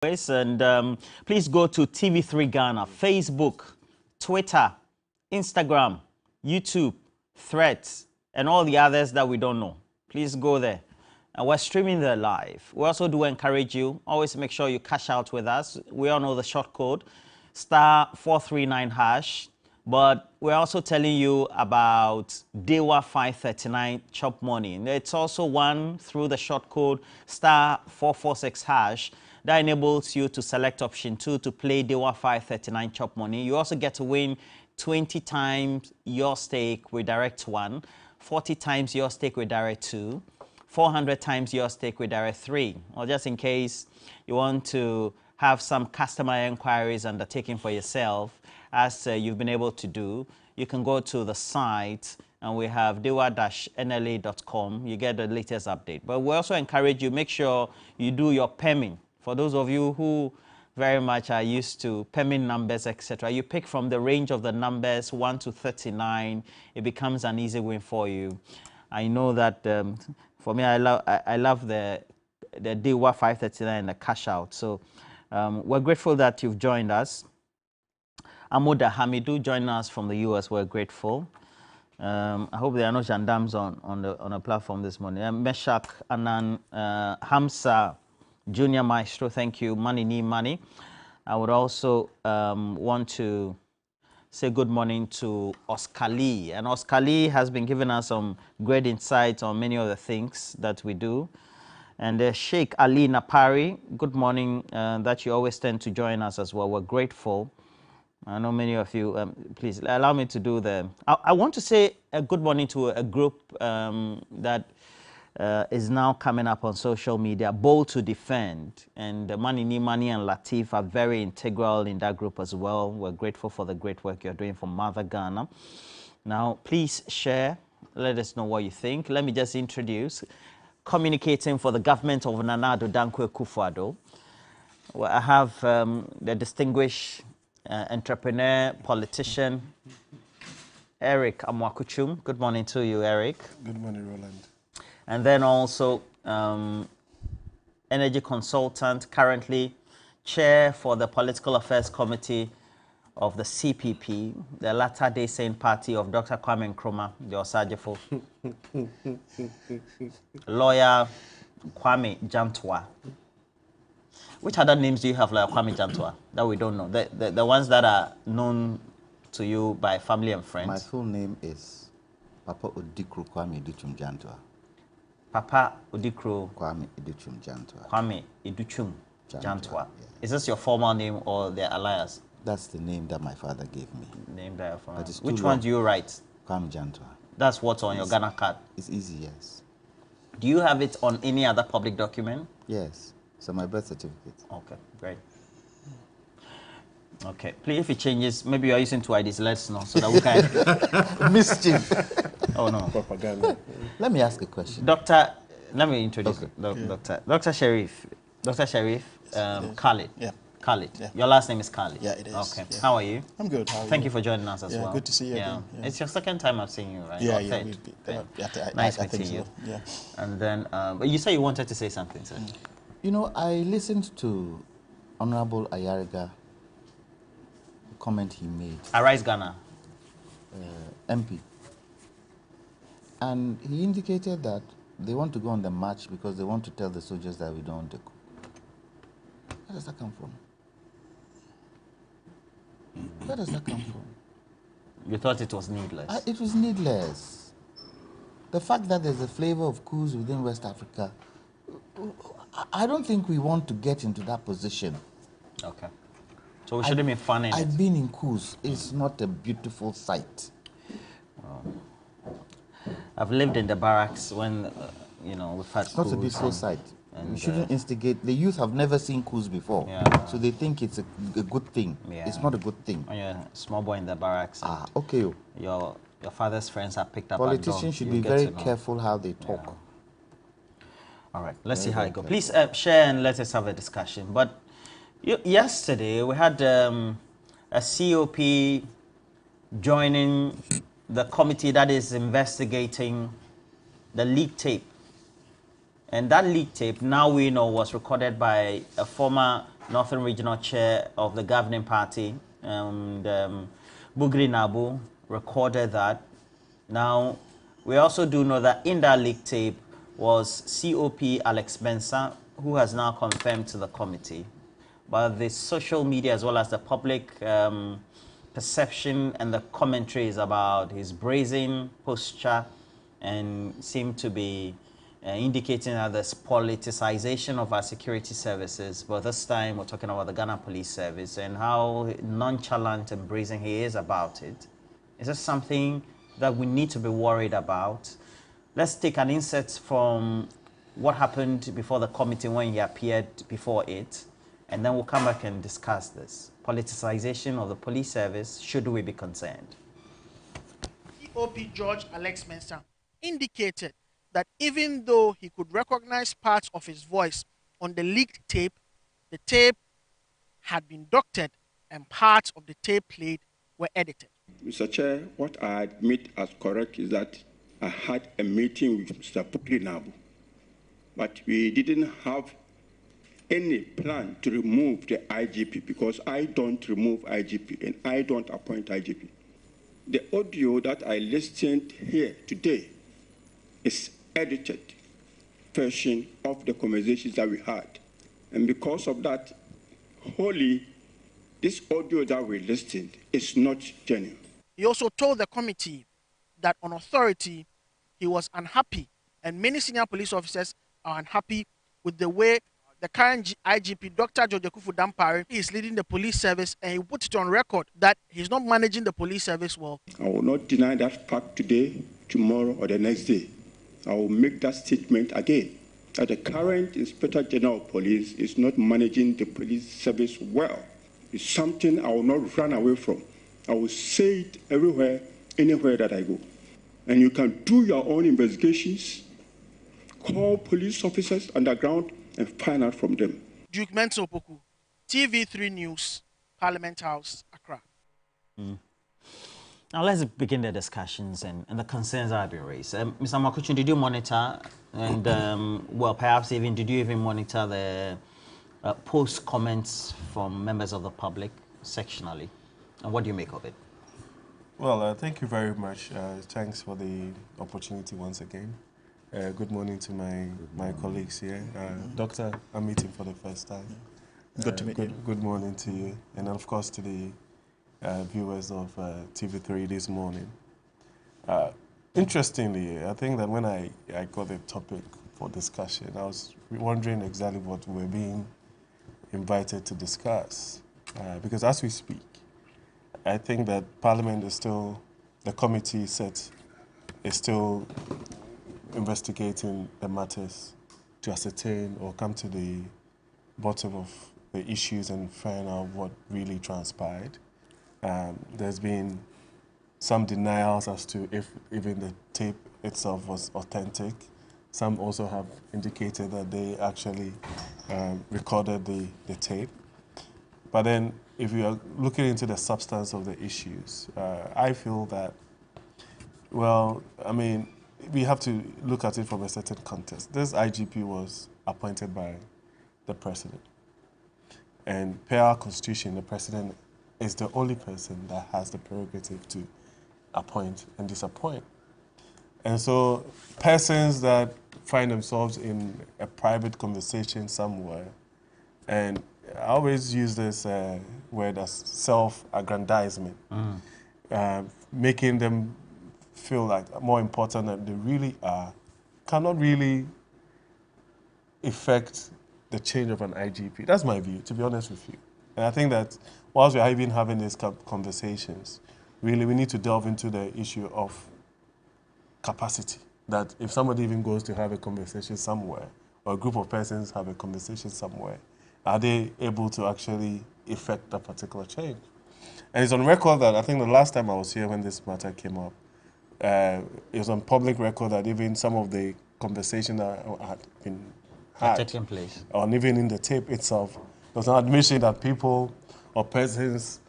And please go to TV3 Ghana, Facebook, Twitter, Instagram, YouTube, Threads, and all the others that we don't know. Please go there. And we're streaming there live. We also do encourage you, always make sure you cash out with us. We all know the short code, *439#. But we're also telling you about DEWA 539 chop money. It's also one through the short code *446#. That enables you to select option 2 to play DEWA 539 chop money. You also get to win 20 times your stake with direct 1, 40 times your stake with direct 2, 400 times your stake with direct 3. Or just in case you want to have some customer inquiries undertaken for yourself, as you've been able to do, you can go to the site and we have dewa-nla.com. You get the latest update. But we also encourage you, make sure you do your PEMing. For those of you who very much are used to PEMing numbers, etc., you pick from the range of the numbers 1 to 39. It becomes an easy win for you. I know that for me, I love the DEWA 539 and the cash out. So we're grateful that you've joined us. Amoda Hamidu joining us from the US. We're grateful. I hope there are no gendarmes on the platform this morning. Meshak Anan Hamsa Junior Maestro, thank you. Money Need Money. I would also want to say good morning to Oscar Lee. And Oscar Lee has been giving us some great insights on many of the things that we do. And Sheikh Ali Napari, good morning, that you always tend to join us as well. We're grateful. I know many of you, please allow me to do I want to say a good morning to a group that is now coming up on social media, Bold to Defend. And Money Need Money and Latif are very integral in that group as well. We're grateful for the great work you're doing for Mother Ghana. Now, please share. Let us know what you think. Let me just introduce, communicating for the government of Nana Addo Dankwa Akufo-Addo. Well, I have the distinguished entrepreneur, politician, Eric Amwakuchum. Good morning to you, Eric. Good morning, Roland. And then also energy consultant, currently chair for the Political Affairs Committee of the CPP, the Latter-day Saint Party of Dr. Kwame Nkrumah, the Osajefo. Lawyer Kwame Jantwa. Which other names do you have, like Kwame Jantwa, that we don't know? The ones that are known to you by family and friends. My full name is Papa Odikru Kwame Iduchum Jantwa. Papa Odikru Kwame Iduchum Jantwa. Kwame Iduchum Jantwa. Yeah. Is this your formal name or the alias? That's the name that my father gave me. Name that your father. Which one do you write? Kwame Jantwa. That's what's on your Ghana card? It's easy, yes. Do you have it on any other public document? Yes. So my birth certificate. Okay, great. Okay, please, if it changes, maybe you are using two IDs, let us know so that we can... Mischief. Oh, no. Propaganda. Let me ask a question. Doctor, let me introduce okay. Dr. Sharif. Dr. Sharif, Khalid. Yeah. Khalid. Yeah. Your last name is Khalid. Yeah, it is. Okay. Yeah. How are you? I'm good. How are Thank you? you for joining us as well. Good to see you again. Yeah. It's your second time I've seen you, right? Yeah, Or yeah. third? Nice meeting you. So. Yeah. And then, but you said you wanted to say something, sir. You know, I listened to Honorable Ayariga, the comment he made. Arise Ghana. MP. And he indicated that they want to go on the march because they want to tell the soldiers that we don't want to go. Where does that come from? Where does that come from? You thought it was needless? It was needless. The fact that there's a flavor of coups within West Africa, I don't think we want to get into that position. Okay. So we shouldn't be funning I've been in coups. It's not a beautiful sight. I've lived in the barracks when, you know, we've had It's not a beautiful sight. We shouldn't instigate. The youth have never seen coups before. Yeah. So they think it's a good thing. Yeah. It's not a good thing. When you're a small boy in the barracks, Okay. your father's friends are picked up. Politicians should be very careful how they talk. Yeah. All right, let's see how it goes. Please share and let us have a discussion. But yesterday we had a COP joining the committee that is investigating the leak tape. And that leak tape, now we know, was recorded by a former Northern Regional Chair of the governing party, Bugri Nabu, recorded that. Now, we also do know that in that leak tape was COP Alex Mensah, who has now confirmed to the committee. But the social media as well as the public perception and the commentaries about his brazen posture and seem to be indicating that there's politicization of our security services. But this time we're talking about the Ghana Police Service and how nonchalant and brazen he is about it. Is this something that we need to be worried about? Let's take an insert from what happened before the committee when he appeared before it, and then we'll come back and discuss this. Politicization of the police service, should we be concerned? COP George Alex Mensah indicated that even though he could recognize parts of his voice on the leaked tape, the tape had been doctored and parts of the tape played were edited. Mr. Chair, what I admit as correct is that I had a meeting with Mr. Bugri Nabu, but we didn't have any plan to remove the IGP because I don't remove IGP and I don't appoint IGP. The audio that I listened here today is edited version of the conversations that we had. And because of that, wholly, this audio that we listened is not genuine. He also told the committee that on authority, he was unhappy, and many senior police officers are unhappy with the way the current IGP, Dr. George Akufu Dampare, is leading the police service, and he put it on record that he's not managing the police service well. I will not deny that fact today, tomorrow, or the next day. I will make that statement again, that the current Inspector General of Police is not managing the police service well. It's something I will not run away from. I will say it everywhere, anywhere that I go. And you can do your own investigations, call police officers underground, and find out from them. Duke Menso Poku, TV3 News, Parliament House, Accra. Now let's begin the discussions and the concerns that have been raised. Mr. Makuchun, did you monitor and, well, perhaps even, did you even monitor the post comments from members of the public sectionally? And what do you make of it? Well, thank you very much. Thanks for the opportunity once again. Good morning to my colleagues here. Doctor, I'm meeting for the first time. Good to meet you. Good morning to you. And of course to the viewers of TV3 this morning. Interestingly, I think that when I got the topic for discussion, I was wondering exactly what we're being invited to discuss. Because as we speak, I think that Parliament is still, the committee set is still investigating the matters to ascertain or come to the bottom of the issues and find out what really transpired. There's been some denials as to if even the tape itself was authentic. Some also have indicated that they actually recorded the tape. But then if you are looking into the substance of the issues, I feel that, well, I mean, we have to look at it from a certain context. This IGP was appointed by the president. And per our constitution, the president is the only person that has the prerogative to appoint and disappoint. And so persons that find themselves in a private conversation somewhere, and I always use this word as self-aggrandizement, making them feel like more important than they really are, cannot really affect the change of an IGP. That's my view, to be honest with you. And I think that whilst we're even having these conversations, really we need to delve into the issue of capacity. That if somebody even goes to have a conversation somewhere, or a group of persons have a conversation somewhere, are they able to actually effect a particular change? And it's on record that I think the last time I was here when this matter came up, it was on public record that even some of the conversation that had been Taking place. and even in the tape itself, there was an admission that people or persons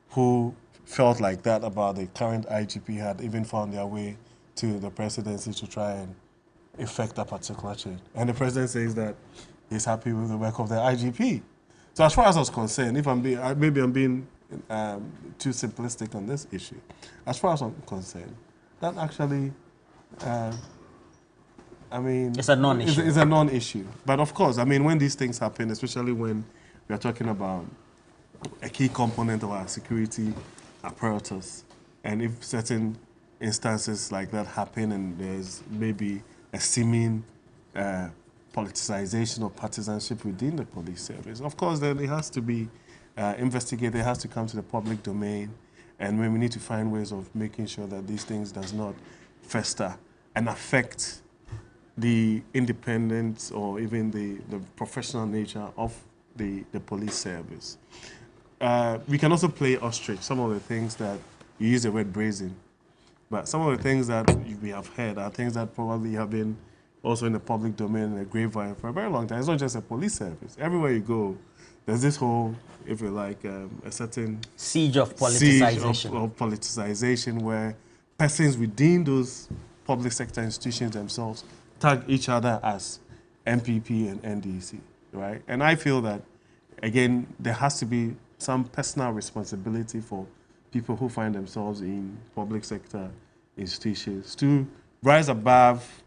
who felt like that about the current IGP had even found their way to the presidency to try and effect a particular change. And the president says that he's happy with the work of the IGP. So as far as I was concerned, if I'm being, maybe I'm being too simplistic on this issue, as far as I'm concerned, that actually, I mean, it's a non-issue. It's a non-issue. But of course, I mean, when these things happen, especially when we are talking about a key component of our security apparatus, and if certain instances like that happen and there's maybe a seeming politicization or partisanship within the police service, of course, then it has to be investigated, it has to come to the public domain, and when we need to find ways of making sure that these things does not fester and affect the independence or even the professional nature of the police service. We can also play ostrich, some of the things that, you use the word brazen, but some of the things that we have heard are things that probably have been also in the public domain and a grapevine for a very long time. It's not just a police service. Everywhere you go, there's this whole, if you like, a certain siege of politicization. Siege of politicization where persons within those public sector institutions themselves tag each other as MPP and NDC, right? And I feel that, again, there has to be some personal responsibility for people who find themselves in public sector institutions to rise above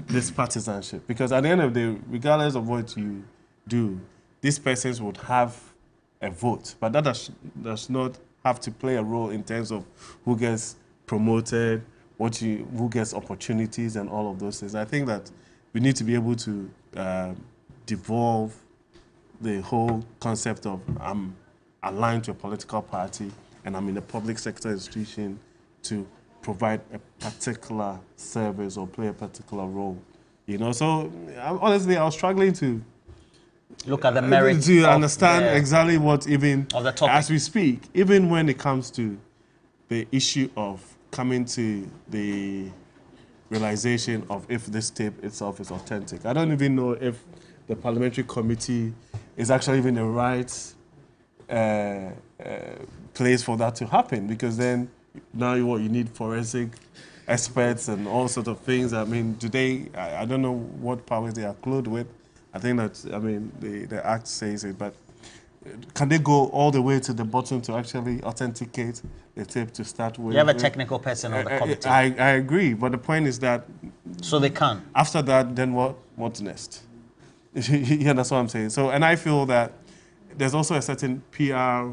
this partisanship. Because at the end of the day, regardless of what you do, these persons would have a vote, but that does not have to play a role in terms of who gets promoted, who gets opportunities and all of those things. I think that we need to be able to devolve the whole concept of I'm aligned to a political party and I'm in a public sector institution to provide a particular service or play a particular role. You know, so honestly, I was struggling to look at the merits to understand exactly what even of the topic. As we speak, even when it comes to the issue of coming to the realization of if this tape itself is authentic. I don't even know if the parliamentary committee is actually even the right place for that to happen, because then now you need forensic experts and all sorts of things. I mean, today, I don't know what powers they are clothed with. I think that, I mean, the Act says it, but can they go all the way to the bottom to actually authenticate the tape to start with? You have a technical person on the committee. I agree, but the point is that... So they can. After that, then what's next? Yeah, that's what I'm saying. So, and I feel that there's also a certain PR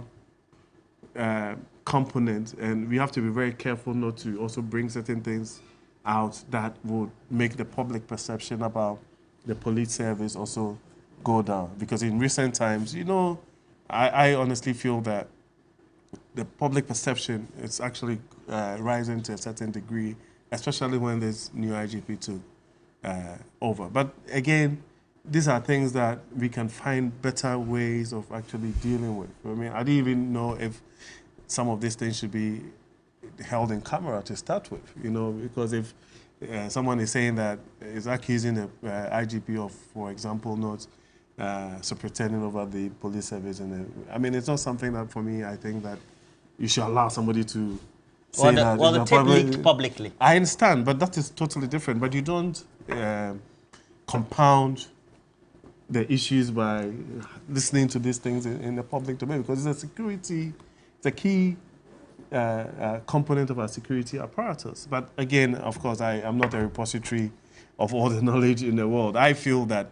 component, and we have to be very careful not to also bring certain things out that would make the public perception about the police service also go down. Because in recent times, you know, I honestly feel that the public perception is actually rising to a certain degree, especially when this new IGP took over. But again, these are things that we can find better ways of actually dealing with. I mean, I didn't even know if some of these things should be held in camera to start with, you know, because if someone is saying that, is accusing the IGP of, for example, not superintending over the police service, and I mean, it's not something that, for me, I think that you should allow somebody to say that. Well, the tape leaked publicly. I understand, but that is totally different. But you don't compound the issues by listening to these things in the public domain, because it's a security, it's a key component of our security apparatus. But again, of course, I am not a repository of all the knowledge in the world. I feel that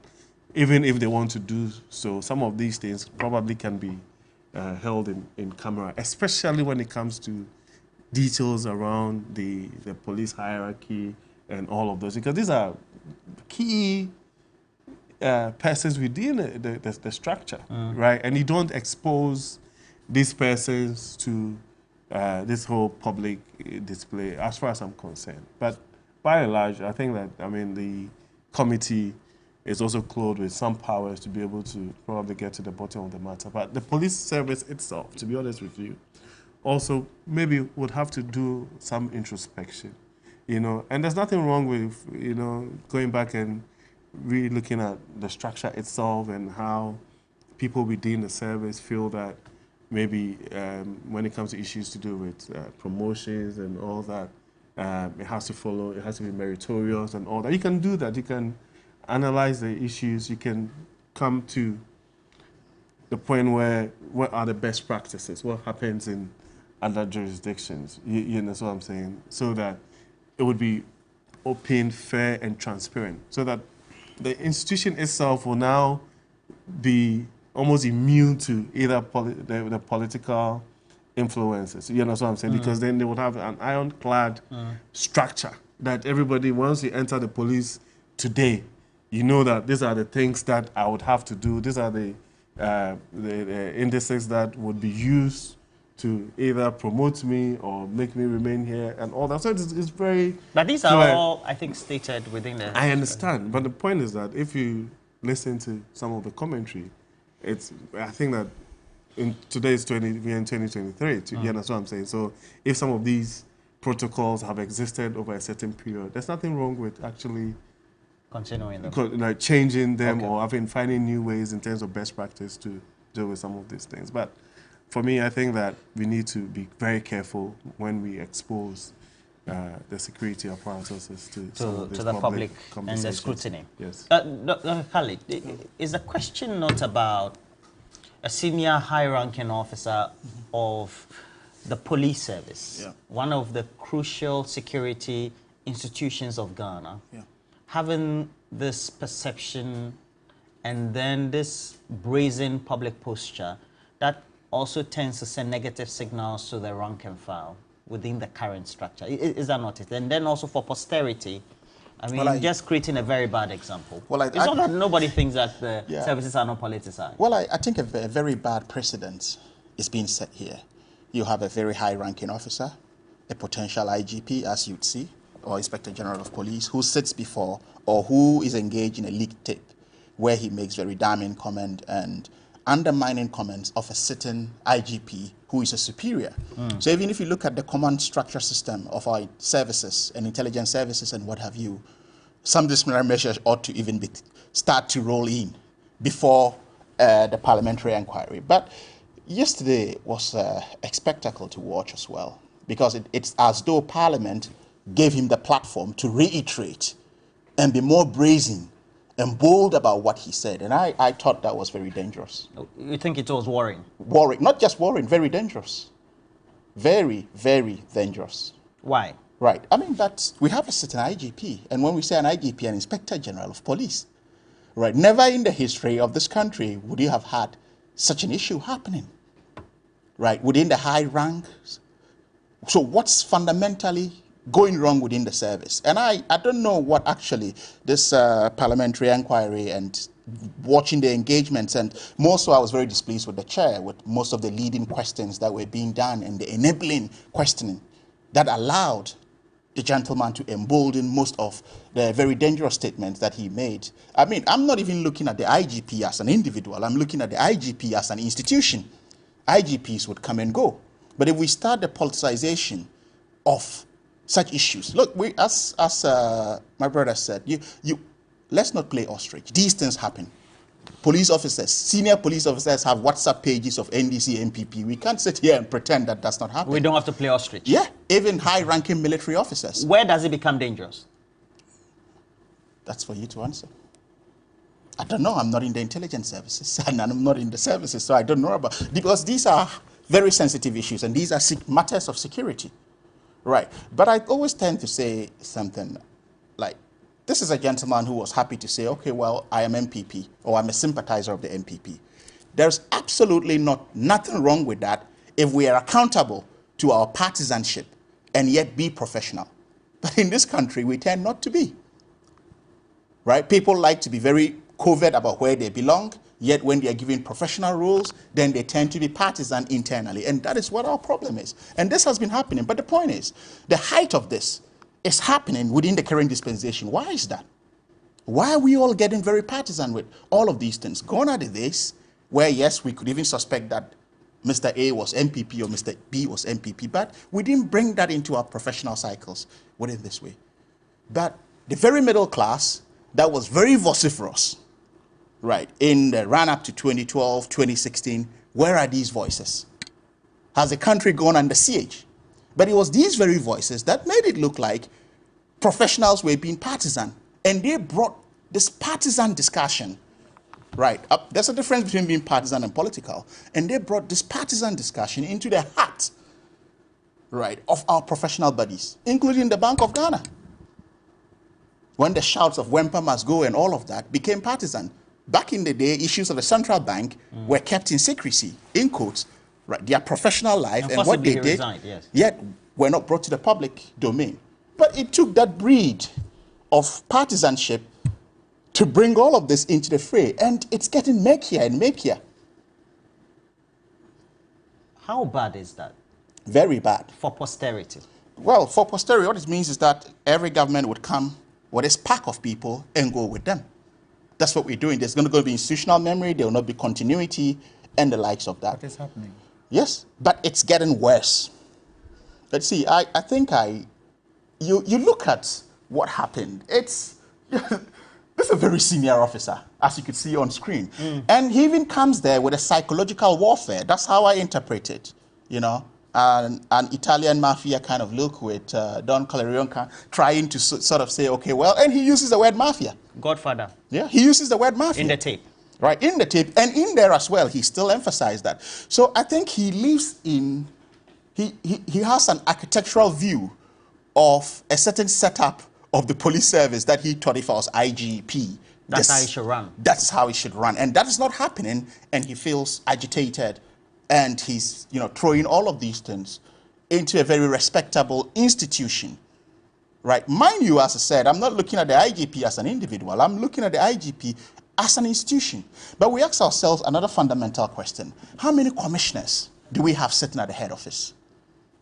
even if they want to do so, some of these things probably can be held in camera, especially when it comes to details around the police hierarchy and all of those, because these are key persons within the structure, right? And you don't expose these persons to this whole public display, as far as I'm concerned. But by and large, I think that, I mean, the committee is also clothed with some powers to be able to probably get to the bottom of the matter. But the police service itself, to be honest with you, also maybe would have to do some introspection, you know. And there's nothing wrong with, you know, going back and really looking at the structure itself and how people within the service feel that maybe when it comes to issues to do with promotions and all that, it has to follow, it has to be meritorious and all that. You can do that. You can analyze the issues. You can come to the point where what are the best practices? What happens in other jurisdictions? You know what I'm saying? So that it would be open, fair, and transparent. So that the institution itself will now be almost immune to either the political influences. You know what I'm saying? Because then they would have an ironclad structure that everybody, once you enter the police today, you know that these are the things that I would have to do. These are the indices that would be used to either promote me or make me remain here and all that. So it's very... But these are all, I think, stated within the... I understand. But the point is that if you listen to some of the commentary, I think that in today's 2023, you know what I'm saying? So if some of these protocols have existed over a certain period, there's nothing wrong with actually continuing them, like changing them or finding new ways in terms of best practice to deal with some of these things. But for me, I think that we need to be very careful when we expose the security apparatuses to the public and the scrutiny. Yes. Dr. Khalid, is the question not about a senior high-ranking officer of the police service, one of the crucial security institutions of Ghana, having this perception and then this brazen public posture that also tends to send negative signals to the rank and file within the current structure? Is that not it? And then also for posterity, I mean, just creating a very bad example. Well, it's not that nobody thinks that the services are not politicized. Well, I think a very bad precedent is being set here. You have a very high-ranking officer, a potential IGP, as you'd see, or Inspector General of Police, who sits before or who is engaged in a leaked tape where he makes very damning comment and undermining comments of a certain IGP who is a superior. So even if you look at the command structure system of our services and intelligence services and what have you, some disciplinary measures ought to even start to roll in before the parliamentary inquiry. But yesterday was a spectacle to watch as well, because it's as though Parliament gave him the platform to reiterate and be more brazen and bold about what he said. And I thought that was very dangerous. You think it was worrying? Worrying, not just worrying, very dangerous. Very, very dangerous. Why? Right. I mean, we have a certain IGP. And when we say an IGP, an Inspector General of Police, right? Never in the history of this country would you have had such an issue happening, right? Within the high ranks. So what's fundamentally going wrong within the service? And I don't know what actually this parliamentary inquiry and watching the engagements, and more so I was very displeased with the chair, with most of the leading questions that were being done and the enabling questioning that allowed the gentleman to embolden most of the very dangerous statements that he made. I mean, I'm not even looking at the IGP as an individual. I'm looking at the IGP as an institution. IGPs would come and go. But if we start the politicization of such issues, look, as my brother said, let's not play ostrich. These things happen. Police officers, senior police officers have WhatsApp pages of NDC, MPP. We can't sit here and pretend that that's not happening. We don't have to play ostrich. Yeah, even high-ranking military officers. Where does it become dangerous? That's for you to answer. I don't know. I'm not in the intelligence services, and I'm not in the services, so I don't know about, because these are very sensitive issues, and these are matters of security. Right. But I always tend to say something like, this is a gentleman who was happy to say, okay, well, I am MPP, or I'm a sympathizer of the MPP. There's absolutely nothing wrong with that if we are accountable to our partisanship and yet be professional. But in this country, we tend not to be. Right? People like to be very covert about where they belong, yet when they are given professional roles, then they tend to be partisan internally. And that is what our problem is. And this has been happening. But the point is, the height of this is happening within the current dispensation. Why is that? Why are we all getting very partisan with all of these things? Gone are the days where, yes, we could even suspect that Mr. A was MPP or Mr. B was MPP, but we didn't bring that into our professional cycles within this way. But the very middle class that was very vociferous, right, in the run-up to 2012, 2016, where are these voices? Has the country gone under siege? But it was these very voices that made it look like professionals were being partisan. And they brought this partisan discussion right? There's a difference between being partisan and political. And they brought this partisan discussion into the heart, right, of our professional bodies, including the Bank of Ghana. When the shouts of Wempa must go and all of that became partisan. Back in the day, issues of the central bank were kept in secrecy, in quotes, right? Their professional life and what they did, resigned, yes. yet were not brought to the public domain. But it took that breed of partisanship to bring all of this into the fray, and it's getting murkier and murkier. How bad is that? Very bad. For posterity? Well, for posterity, what it means is that every government would come with its pack of people and go with them. That's what we're doing. There's going to be institutional memory, there will not be continuity, and the likes of that. What is happening? Yes, but it's getting worse. Let's see, I think you look at what happened. It's this is a very senior officer, as you could see on screen. And he even comes there with a psychological warfare. That's how I interpret it, you know. An Italian mafia kind of look with Don Corleone trying to sort of say, okay, well, and he uses the word mafia. Godfather. Yeah, he uses the word mafia. In the tape. Right, in the tape, and in there as well, he still emphasized that. So I think he lives in, he has an architectural view of a certain setup of the police service that he thought if I was IGP. That's how it should run. That's how it should run. And that is not happening, and he feels agitated, and he's, you know, throwing all of these things into a very respectable institution. Right, mind you, as I said, I'm not looking at the IGP as an individual, I'm looking at the IGP as an institution. But we ask ourselves another fundamental question. How many commissioners do we have sitting at the head office?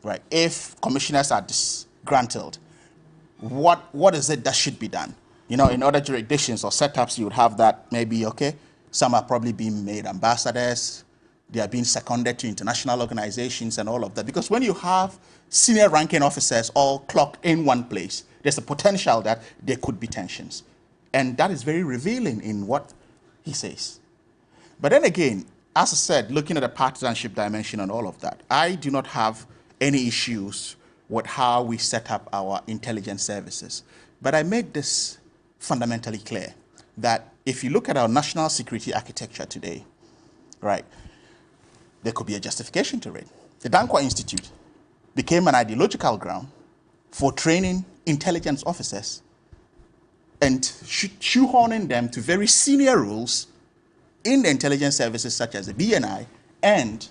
Right? If commissioners are disgruntled, what is it that should be done? You know, in other jurisdictions or setups, you would have that maybe, okay, some are probably being made ambassadors, they are being seconded to international organizations and all of that. Because when you have senior ranking officers all clocked in one place, there's a potential that there could be tensions. And that is very revealing in what he says. But then again, as I said, looking at the partisanship dimension and all of that, I do not have any issues with how we set up our intelligence services. But I made this fundamentally clear, that if you look at our national security architecture today, right, there could be a justification to it. The Dankwa Institute became an ideological ground for training intelligence officers and shoehorning them to very senior roles in the intelligence services such as the BNI and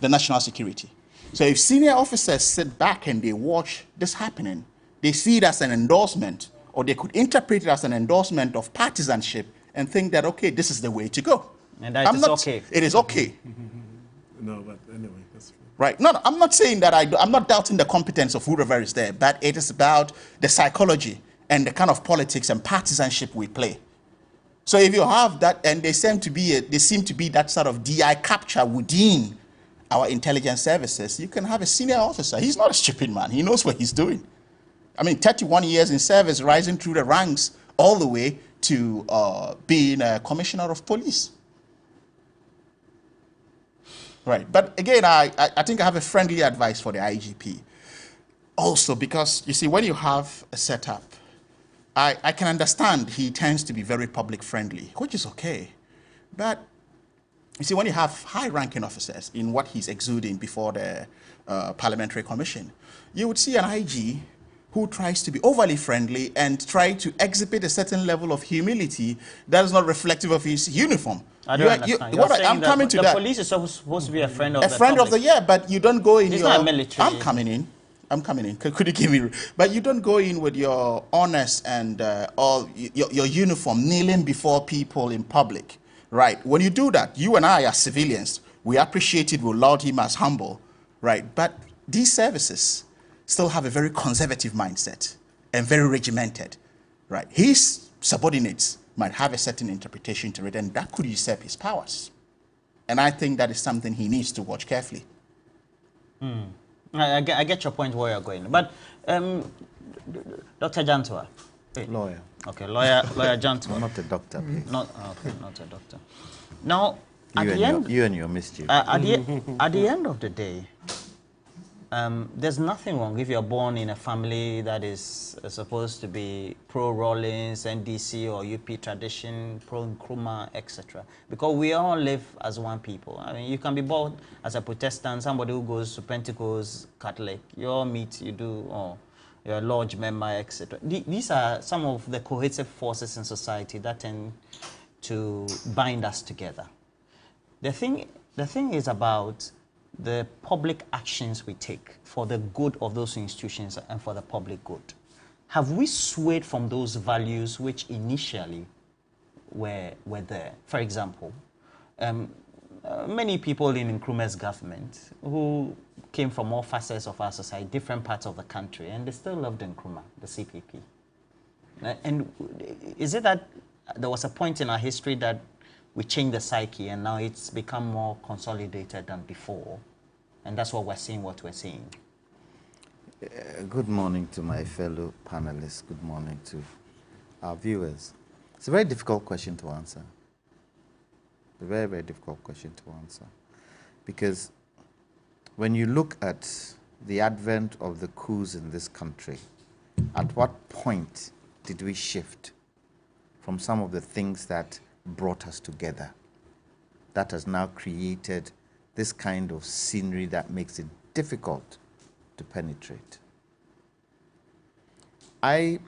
the national security. So if senior officers sit back and they watch this happening, they see it as an endorsement, or they could interpret it as an endorsement of partisanship and think that, okay, this is the way to go. And that is okay. It is okay. No, but anyway, that's fine. Right. No, I'm not saying that I'm not doubting the competence of whoever is there, but it is about the psychology and the kind of politics and partisanship we play. So if you have that, and they seem to be that sort of DI capture within our intelligence services, you can have a senior officer. He's not a stupid man. He knows what he's doing. I mean, 31 years in service, rising through the ranks all the way to being a commissioner of police. Right. But again, I think I have a friendly advice for the IGP. Also, because, you see, when you have a setup, I can understand he tends to be very public friendly, which is okay. But, you see, when you have high-ranking officers in what he's exuding before the Parliamentary Commission, you would see an IG who tries to be overly friendly and try to exhibit a certain level of humility that is not reflective of his uniform. I don't understand. I'm coming to that. The police is supposed to be a friend of the public. of the year, but you don't go in It's your... not military. I'm coming in. Could you give me... But you don't go in with your honors and all your uniform, kneeling before people in public, right? When you do that, you and I as civilians, we appreciate it, we laud him as humble, right? But these services still have a very conservative mindset and very regimented, right? His subordinates might have a certain interpretation to it, and that could usurp his powers. And I think that is something he needs to watch carefully. I get your point where you're going. But Dr. Jantua. Lawyer. Okay, lawyer Jantua. Not a doctor, please. Not a doctor. Now, You and your mischief. at the end of the day, there's nothing wrong if you're born in a family that is supposed to be pro-Rawlings, NDC or UP tradition, pro-Nkrumah, etc. Because we all live as one people. I mean, you can be born as a Protestant, somebody who goes to Pentecost, Catholic. You all meet, you do, or you're a lodge member, etc. These are some of the cohesive forces in society that tend to bind us together. The thing is about the public actions we take for the good of those institutions and for the public good. Have we swayed from those values which initially were there? For example, many people in Nkrumah's government who came from all facets of our society, different parts of the country, and they still loved Nkrumah, the CPP. And is it that there was a point in our history that we changed the psyche and now it's become more consolidated than before? And that's what we're seeing, Good morning to my fellow panelists. Good morning to our viewers. It's a very difficult question to answer. A very, very difficult question to answer. Because when you look at the advent of the coups in this country, at what point did we shift from some of the things that brought us together, that has now created this kind of scenery that makes it difficult to penetrate? I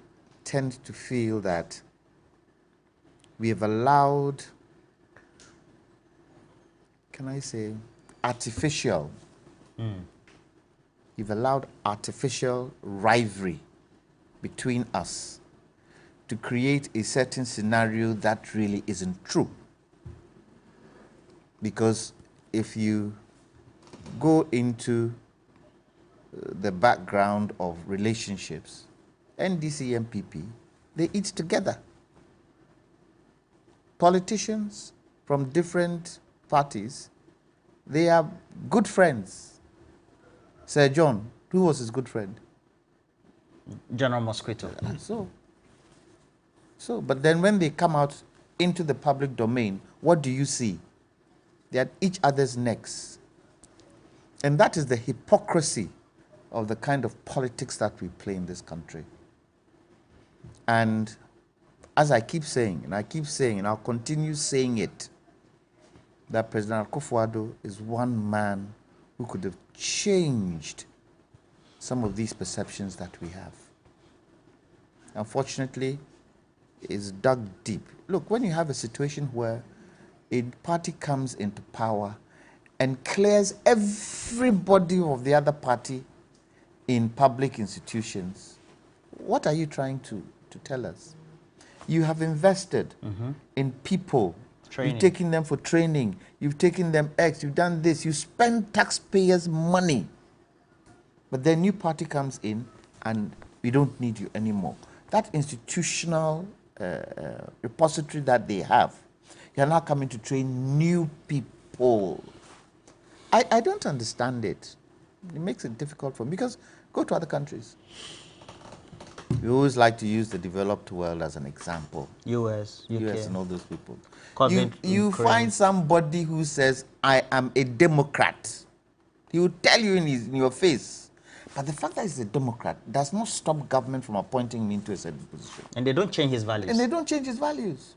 tend to feel that we have allowed, can I say, artificial, we've allowed artificial rivalry between us to create a certain scenario that really isn't true. Because if you go into the background of relationships, NDC and MPP, they eat together. Politicians from different parties, they are good friends. Sir John, who was his good friend? General Mosquito. But then when they come out into the public domain, what do you see? They're at each other's necks. And that is the hypocrisy of the kind of politics that we play in this country. And as I keep saying, and I'll continue saying it, that President Akufo-Addo is one man who could have changed some of these perceptions that we have. Unfortunately, it's dug deep. Look, when you have a situation where a party comes into power and clears everybody of the other party in public institutions, what are you trying to tell us? You have invested in people. Training. You've taken them for training. You've taken them X. You've done this. You spend taxpayers' money. But then new party comes in and we don't need you anymore. That institutional repository that they have, you're now coming to train new people. I don't understand it. It makes it difficult for me because go to other countries. We always like to use the developed world as an example. US, UK. US and all those people. You find somebody who says, I am a Democrat. He will tell you in your face. But the fact that he's a Democrat does not stop government from appointing me into a certain position. And they don't change his values.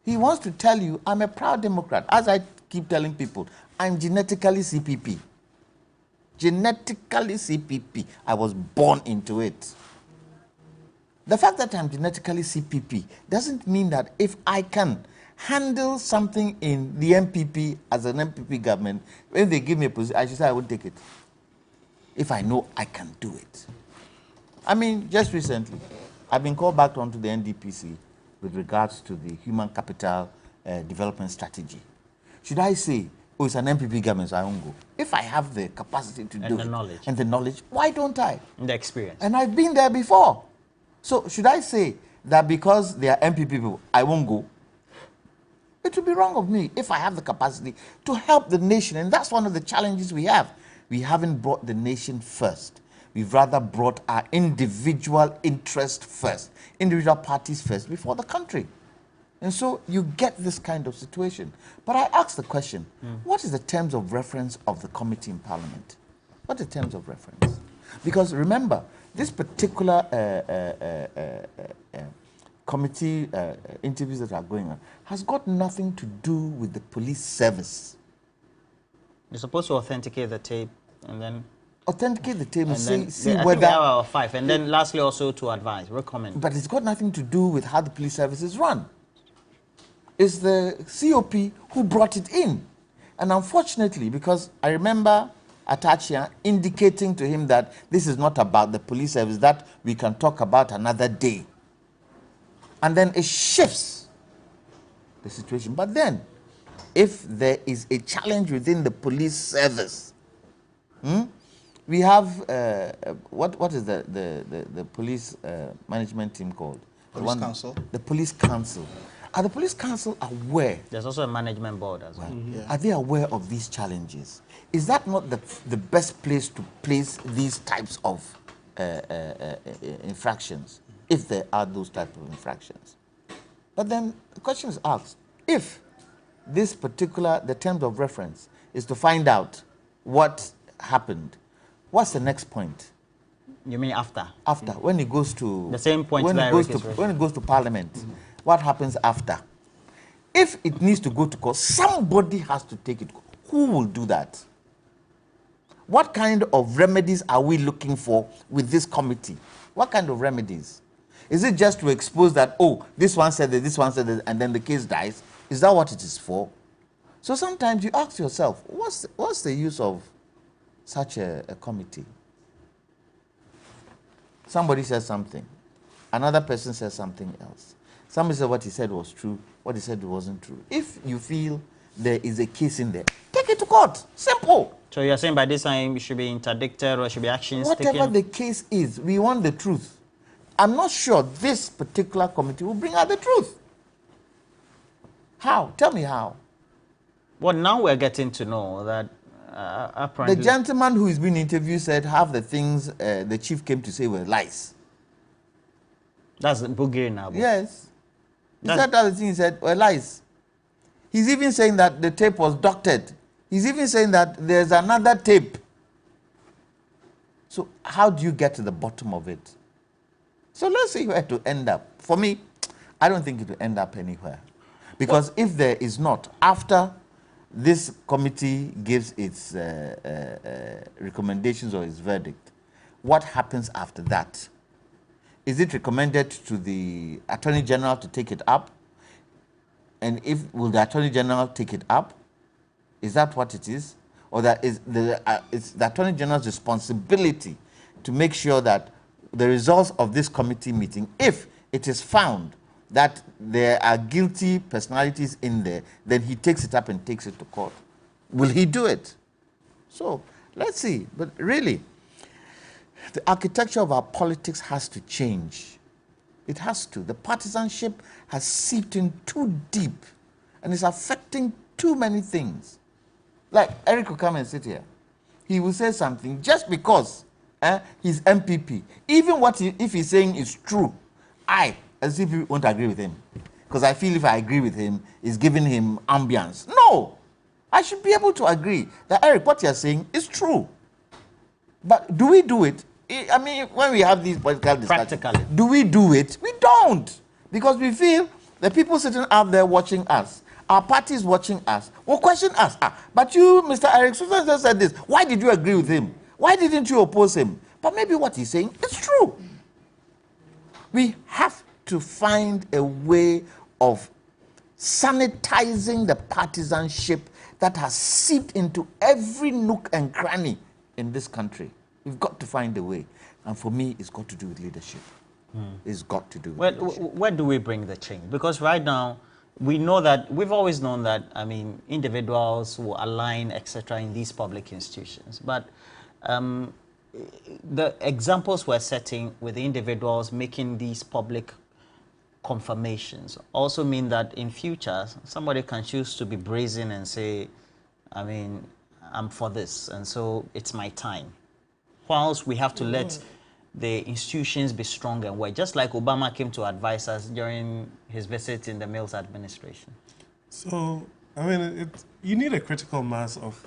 He wants to tell you, I'm a proud Democrat. As I keep telling people, I'm genetically CPP. Genetically CPP. I was born into it. The fact that I'm genetically CPP doesn't mean that if I can handle something in the MPP as an MPP government, when they give me a position, I should say I would take it. If I know I can do it. I mean, just recently, I've been called back onto the NDPC with regards to the human capital development strategy. Should I say, oh, it's an MPP government, so I won't go? If I have the capacity to do it, and the knowledge, why don't I? And the experience. And I've been there before. So should I say that because they are MPP people, I won't go? It would be wrong of me if I have the capacity to help the nation. And that's one of the challenges we have. We haven't brought the nation first. We've rather brought our individual interest first, individual parties first before the country. And so you get this kind of situation. But I ask the question, what is the terms of reference of the committee in Parliament? What are the terms of reference? Because remember, this particular committee interviews that are going on has got nothing to do with the police service. You're supposed to authenticate the tape and then... Authenticate the tape and see I whether... think hour 5, and then lastly also to advise, recommend. But it's got nothing to do with how the police service is run. It's the COP who brought it in. And unfortunately, because I remember Atachia indicating to him that this is not about the police service, that we can talk about another day. And then it shifts the situation. But then, if there is a challenge within the police service, we have, what is the police management team called? Police Council. The Police Council. Are the Police Council aware? There's also a management board as well. Yeah. Are they aware of these challenges? Is that not the best place to place these types of infractions, if there are those types of infractions? But then the question is asked, if this particular, the terms of reference is to find out what happened, what's the next point? You mean after? After, when it goes to... The same point when it goes to Parliament, what happens after? If it needs to go to court, somebody has to take it. Who will do that? What kind of remedies are we looking for with this committee? What kind of remedies? Is it just to expose that, oh, this one said that, this one said that, and then the case dies? Is that what it is for? So sometimes you ask yourself, what's the use of such a committee? Somebody says something. Another person says something else. Somebody said what he said was true, what he said wasn't true. If you feel there is a case in there, take it to court. Simple. So you're saying by this time it should be interdicted or should be actions taken? Whatever the case is, we want the truth. I'm not sure this particular committee will bring out the truth. How? Tell me how. Well, now we're getting to know that apparently... The gentleman who is being interviewed said half the things the chief came to say were lies. That's Bugiri now. Yes. He said other things he said were lies. He's even saying that the tape was doctored. He's even saying that there's another tape. So how do you get to the bottom of it? So let's see where to end up. For me, I don't think it will end up anywhere. Because if there is not, after this committee gives its recommendations or its verdict, what happens after that? Is it recommended to the Attorney General to take it up? And will the Attorney General take it up? Is that what it is? Or that is it's the Attorney General's responsibility to make sure that the results of this committee meeting, if it is found that there are guilty personalities in there, then he takes it up and takes it to court. Will he do it? So let's see. But really, the architecture of our politics has to change. It has to. The partisanship has seeped in too deep and is affecting too many things. Like Eric will come and sit here. He will say something just because he's MPP. Even if he's saying is true, I, as if you won't agree with him. Because I feel if I agree with him, it's giving him ambience. No! I should be able to agree that, Eric, what you're saying is true. But do we do it? I mean, when we have these political discussions, practically, do we do it? We don't. Because we feel the people sitting out there watching us, our parties watching us, will question us. But you, Mr. Eric, Susan said this. Why did you agree with him? Why didn't you oppose him? But maybe what he's saying is true. We have to find a way of sanitizing the partisanship that has seeped into every nook and cranny in this country. We've got to find a way. And for me, it's got to do with leadership. It's got to do with leadership. Where do we bring the change? Because right now, we know that, we've always known that, I mean, individuals will align, etc., in these public institutions. But the examples we're setting with the individuals making these public confirmations also mean that in future, somebody can choose to be brazen and say, I mean, I'm for this, and so it's my time. Whilst we have to let the institutions be strong and work, just like Obama came to advise us during his visit in the Mills administration. So, I mean, you need a critical mass of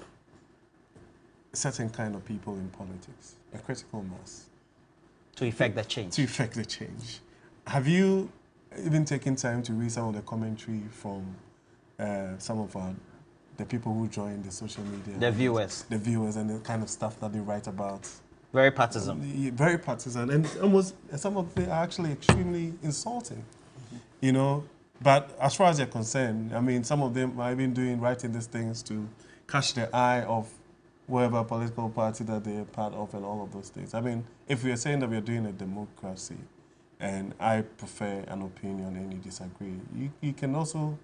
certain kind of people in politics, a critical mass. To effect the change. To effect the change. Have you even taken time to read some of the commentary from some of the people who join the social media? The viewers. The viewers and the kind of stuff that they write about. Very partisan. Very partisan. And almost some of them are actually extremely insulting, you know. But as far as they're concerned, I mean, some of them are even writing these things to catch the eye of whatever political party that they're part of and all of those things. I mean, if we're saying that we're doing a democracy and I prefer an opinion and you disagree, you can also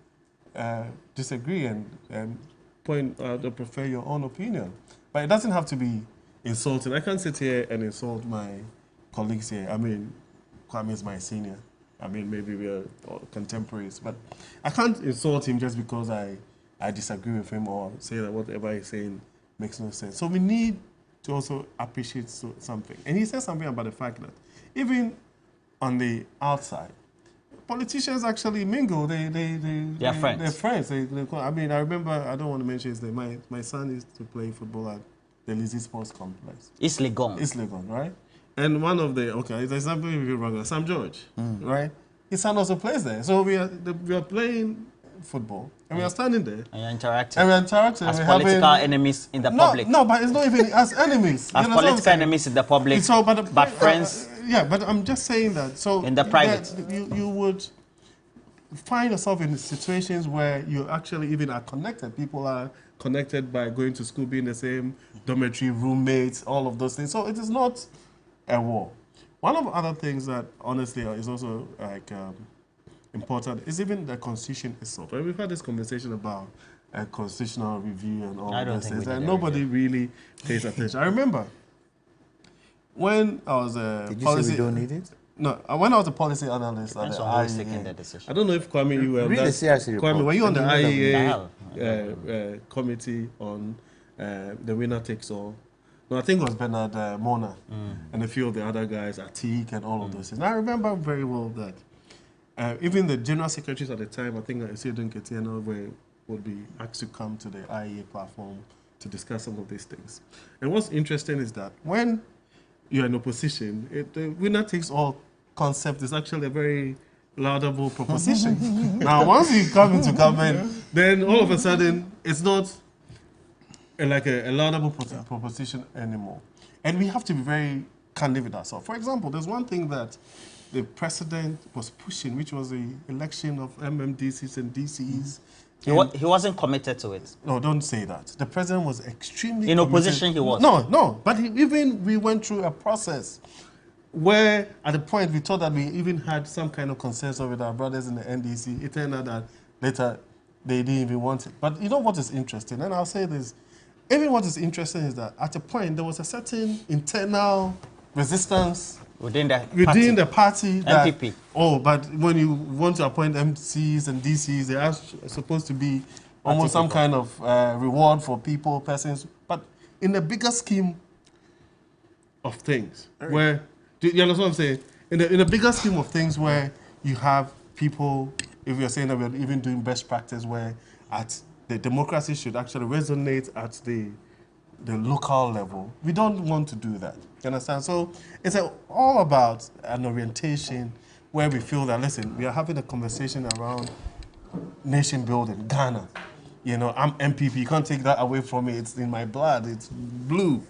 disagree and point out or prefer your own opinion. But it doesn't have to be insulting. I can't sit here and insult my colleagues here. I mean, Kwame is my senior. I mean, maybe we are contemporaries, but I can't insult him just because I disagree with him or say that whatever he's saying makes no sense. So we need to also appreciate something. And he said something about the fact that even on the outside, politicians actually mingle. They're friends. They're friends. I mean, I remember, I don't want to mention his name. My son used to play football at the Lizzie Sports Complex. East Legon. East Legon, right? And one of the, okay, there's something wrong, Sam George, right? His son also plays there. So we are playing football, and we are standing there. And you're interacting. And we're interacting. As political enemies in the public. No, but it's not even as enemies. As political enemies in the public, so, but friends. Yeah, but I'm just saying that. So in the private. You would find yourself in situations where you actually even are connected. People are connected by going to school, being the same dormitory, roommates, all of those things. So it is not a war. One of the other things that honestly is also like important is even the Constitution itself. And we've had this conversation about a constitutional review and all of those things, and nobody really pays attention. I remember when I was a Did you policy. say we don't need it? No, when I was a policy analyst at the IEA, I don't know if Kwame, you were Kwame, were you on the IEA committee on the winner takes all? No, I think it was Bernard Mona and a few of the other guys, Atik and all of those things. And I remember very well that even the general secretaries at the time, I think Isidun Ketiano would be asked to come to the IEA platform to discuss some of these things. And what's interesting is that when you're in opposition, the winner takes all concept is actually a very laudable proposition. Now, once you come into government, then all of a sudden, it's not like a laudable proposition anymore. And we have to be very candid with ourselves. For example, there's one thing that the president was pushing, which was the election of MMDCs and DCs. He wasn't committed to it. No, don't say that. The president was extremely in opposition. He was. No. But we went through a process where at the point we thought that we even had some kind of consensus with our brothers in the NDC. It turned out that later they didn't even want it. But you know what is interesting? And I'll say this. Even what is interesting is that at a point there was a certain internal resistance within the party that, MPP. Oh, but when you want to appoint MCs and DCs, they are supposed to be almost some kind of reward for people, persons. But in the bigger scheme of things, where, do you understand what I'm saying? In the bigger scheme of things where you have people, if you're saying that we're even doing best practice, where at the democracy should actually resonate at the local level. We don't want to do that. You understand? So it's all about an orientation where we feel that, listen, we are having a conversation around nation building, Ghana. You know, I'm MPP. You can't take that away from me. It's in my blood. It's blue.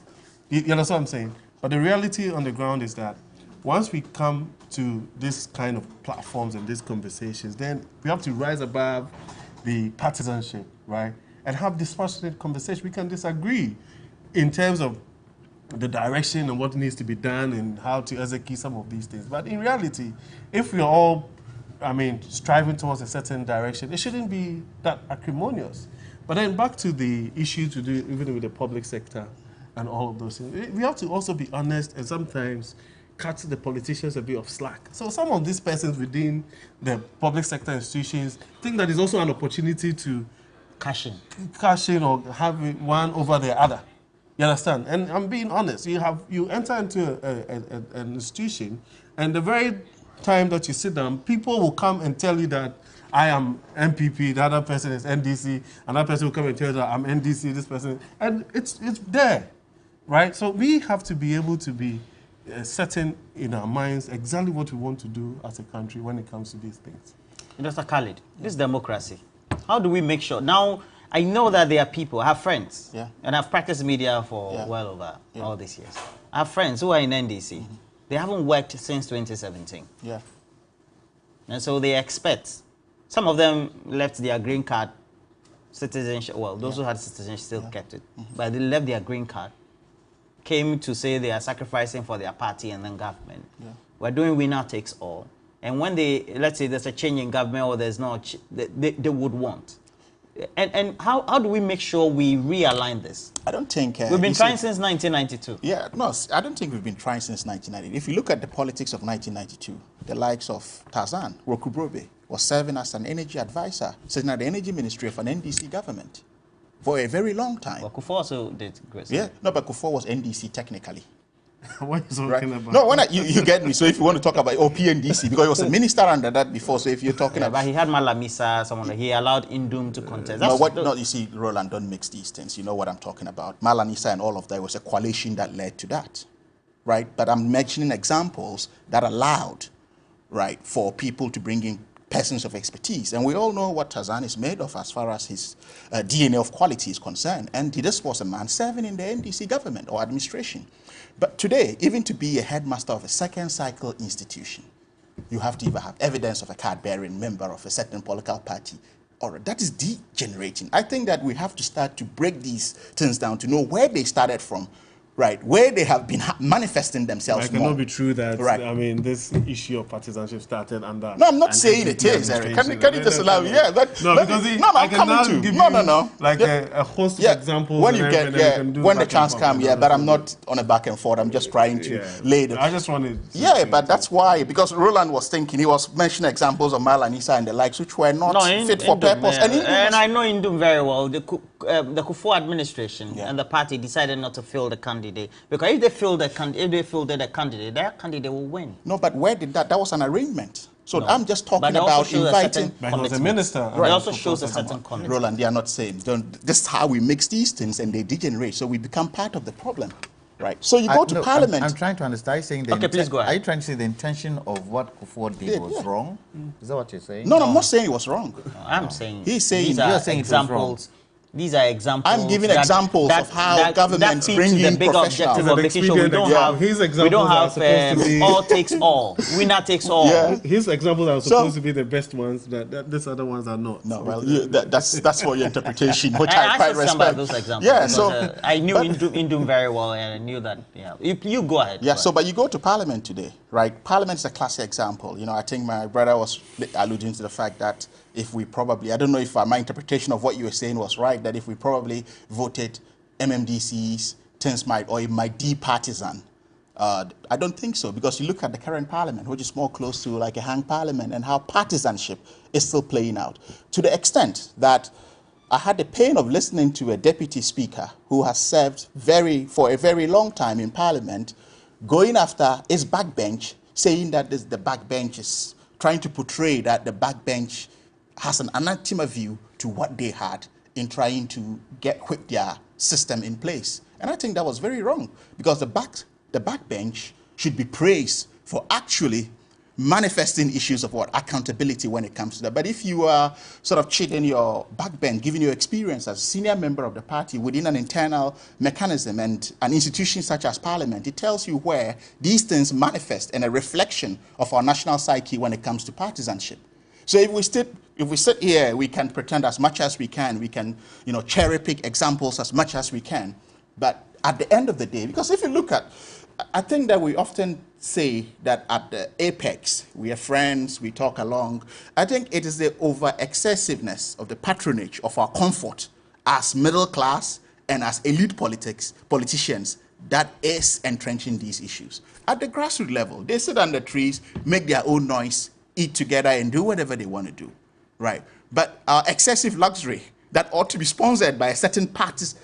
You understand what I'm saying? But the reality on the ground is that once we come to this kind of platforms and these conversations, then we have to rise above the partisanship, right? And have dispassionate conversation. We can disagree in terms of the direction and what needs to be done and how to execute some of these things. But in reality, if we're all, striving towards a certain direction, it shouldn't be that acrimonious. But then back to the issue to do even with the public sector and all of those things, we have to also be honest and sometimes cut the politicians a bit of slack. So some of these persons within the public sector institutions think that it's also an opportunity to cash in or have one over the other. You understand? And I'm being honest. You enter into an institution, and the very time that you sit down, people will come and tell you that I am MPP, the other person is NDC, another person will come and tell you that I'm NDC, this person, and it's there. right? So we have to be able to be certain in our minds exactly what we want to do as a country when it comes to these things. Mr. Khalid, this is democracy. How do we make sure? Now, I know that there are people, I have friends, and I've practiced media for well over all these years. I have friends who are in NDC. They haven't worked since 2017. Yeah. And so they expect, some of them left their green card, citizenship, well, those who had citizenship still kept it, but they left their green card, came to say they are sacrificing for their party and then government. We're doing winner takes all. And when they, let's say there's a change in government or there's no, they would want. And how do we make sure we realign this? I don't think... we've been trying since 1992. Yeah, no, I don't think we've been trying since 1990. If you look at the politics of 1992, the likes of Tarzan, Rokubrobe, was serving as an energy advisor, sitting at the energy ministry of an NDC government for a very long time. But Kufuor also did great. Yeah, no, but Kufuor was NDC technically. What are you talking about? No, when you get me. So if you want to talk about PNDC, because he was a minister under that before. So if you're talking about, but he had Malamisa, someone like he allowed Indum to contest. No, you see, Roland, don't mix these things. You know what I'm talking about. Malanisa and all of that was a coalition that led to that, right? But I'm mentioning examples that allowed, right, for people to bring in persons of expertise. And we all know what Tarzan is made of as far as his DNA of quality is concerned. And he just was a man serving in the NDC government or administration. But today, even to be a headmaster of a second cycle institution, you have to either have evidence of a card-bearing member of a certain political party, or that is degenerating. I think that we have to start to break these things down to know where they started from, right, where they have been manifesting themselves. It cannot be true that, I mean, this issue of partisanship started under... No, I'm not saying it is, Eric. Can you just allow me? Yeah, but... No, because I'm coming to... No. Like a host of examples. When you get, when the chance comes, but I'm not on a back and forth. I'm just trying to lay the... I just wanted... Yeah, but that's why, because Roland was thinking, he was mentioning examples of Malanisa and the likes, which were not fit for purpose. And I know Indum very well. The Kufuor administration and the party decided not to fill the candidate, because if they filled the candidate, their candidate will win. No, but where did that was an arrangement. So I'm just talking about inviting. But he was a minister. Right. It also shows a certain commitment. Roland, they are not same. This is how we mix these things and they degenerate. So we become part of the problem. Right. So you go to Parliament. I'm trying to understand. Are you saying please go ahead. Are you trying to say the intention of what Kufuor did was wrong? Is that what you're saying? No, I'm not saying it was wrong. No, I'm saying he's saying these are examples. These are examples. I'm giving examples of how governments bring in the big objective of making sure we don't have all takes all, winner takes all. Yeah. His examples are supposed to be the best ones, but these other ones are not. No, well, that's for your interpretation, which I quite respect. Those examples. Yeah, so I knew Indum very well, and I knew that. Yeah, you go ahead. Yeah, but you go to Parliament today, right? Parliament is a classic example. You know, I think my brother was alluding to the fact that if we probably, I don't know if my interpretation of what you were saying was right, that if we probably voted MMDCs, things it might be partisan. I don't think so, because you look at the current parliament, which is more close to like a hang parliament, and how partisanship is still playing out, to the extent that I had the pain of listening to a deputy speaker who has served for a very long time in parliament, going after his backbench, saying that the backbench is trying to portray that the backbench has an anathema view to what they had in trying to whip their system in place. And I think that was very wrong, because the backbench should be praised for actually manifesting issues of accountability when it comes to that. But if you are sort of cheating your backbench, giving your experience as a senior member of the party within an internal mechanism and an institution such as Parliament, it tells you where these things manifest and a reflection of our national psyche when it comes to partisanship. So if we sit here, we can pretend as much as we can, cherry pick examples as much as we can. But at the end of the day, because if you look at, I think that we often say that at the apex, we are friends, we talk along. I think it is the over-excessiveness of the patronage of our comfort as middle class and as elite politicians that is entrenching these issues. At the grassroots level, they sit under trees, make their own noise, eat together and do whatever they want to do, right? But our excessive luxury that ought to be sponsored by a certain partisan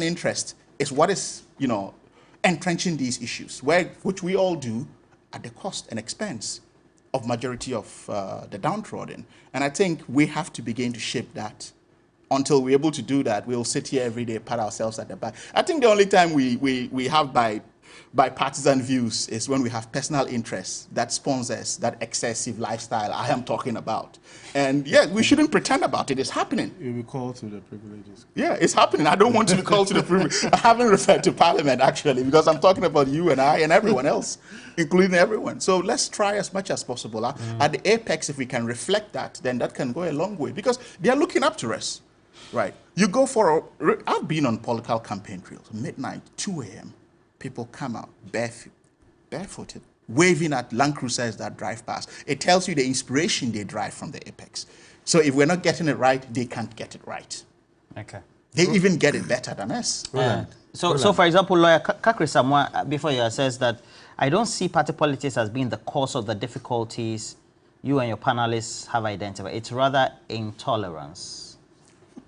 interest is what is, entrenching these issues, which we all do at the cost and expense of majority of the downtrodden. And I think we have to begin to shape that until we're able to do that, we'll sit here every day, pat ourselves at the back. I think the only time we have by partisan views is when we have personal interests that sponsors that excessive lifestyle I am talking about. And yeah, we shouldn't pretend about it. It's happening. You recall to the privileges. Yeah, it's happening. I don't want to be called to the privilege. I haven't referred to Parliament, actually, because I'm talking about you and I and everyone else, including everyone. So let's try as much as possible. At the apex, if we can reflect that, then that can go a long way, because they're looking up to us, right? You go for I've been on political campaign trails, midnight, 2 a.m., people come out barefooted, waving at Land Cruisers that drive past. It tells you the inspiration they drive from the apex. So if we're not getting it right, they can't get it right. Okay. They even get it better than us. So for example, Lawyer Kakri Samoa, before you says that, I don't see party politics as being the cause of the difficulties you and your panelists have identified. It's rather intolerance.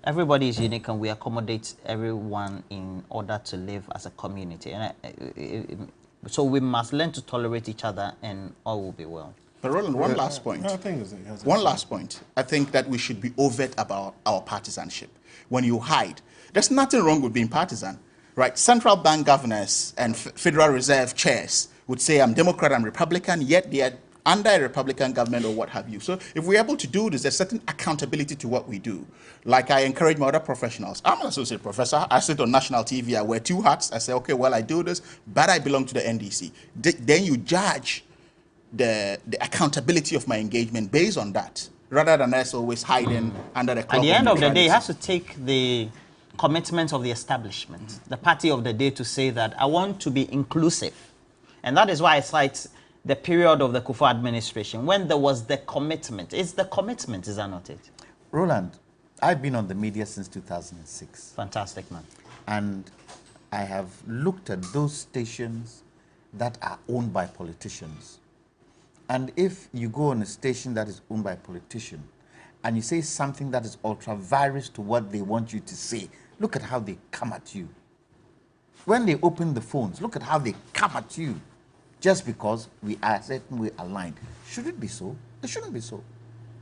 Everybody is unique, and we accommodate everyone in order to live as a community. And so we must learn to tolerate each other, and all will be well. But Roland, one last point. One last point. I think that we should be overt about our partisanship. When you hide, there's nothing wrong with being partisan, right? Central bank governors and Federal Reserve chairs would say, I'm Democrat, I'm Republican, yet they are under a Republican government or what have you. So if we're able to do this, there's certain accountability to what we do. Like I encourage my other professionals. I'm an associate professor. I sit on national TV. I wear 2 hats. I say, okay, well, I do this, but I belong to the NDC. Then you judge the accountability of my engagement based on that, rather than us always hiding under the cloak. At the end of the day, it has to take the commitment of the establishment, the party of the day, to say that I want to be inclusive. And that is why I cite the period of the Kufuor administration, when there was the commitment. It's the commitment, is that not it? Roland, I've been on the media since 2006. Fantastic, man. And I have looked at those stations that are owned by politicians. And if you go on a station that is owned by a politician and you say something that is ultra-virus to what they want you to say, look at how they come at you. When they open the phones, look at how they come at you. Just because we are a certain way aligned. Should it be so? It shouldn't be so.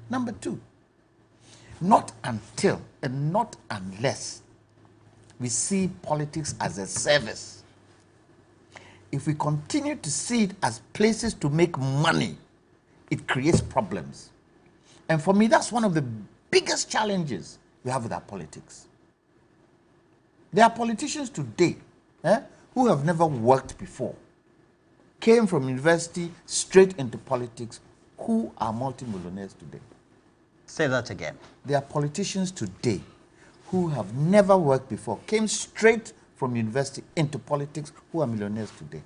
Number 2, not until and not unless we see politics as a service. If we continue to see it as places to make money, it creates problems. And for me, that's one of the biggest challenges we have with our politics. There are politicians today who have never worked before, came from university straight into politics, who are multimillionaires today. Say that again. There are politicians today who have never worked before, came straight from university into politics, who are millionaires today.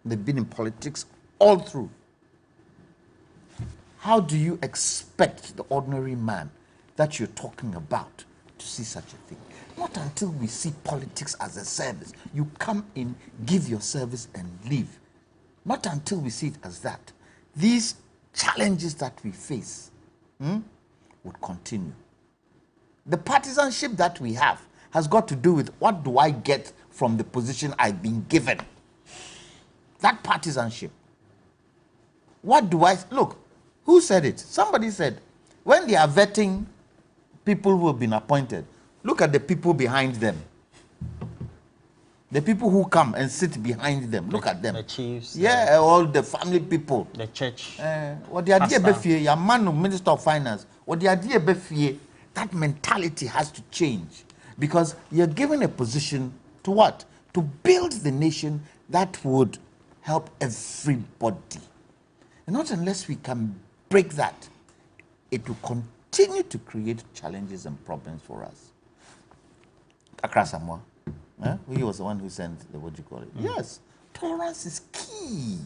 They've been in politics all through. How do you expect the ordinary man that you're talking about to see such a thing? Not until we see politics as a service. You come in, give your service, and leave. Not until we see it as that. These challenges that we face would continue. The partisanship that we have has got to do with what do I get from the position I've been given. That partisanship. What do I... Look, who said it? Somebody said, when they are vetting people who have been appointed, look at the people behind them. The people who come and sit behind them, look at them. The chiefs. Yeah, all the family people. The church. What the idea befie, your man, Minister of Finance, what the idea befie, that mentality has to change. Because you're given a position to what? To build the nation that would help everybody. And not unless we can break that, it will continue to create challenges and problems for us. Accra Samoa. He was the one who sent the, what do you call it? Yes, tolerance is key.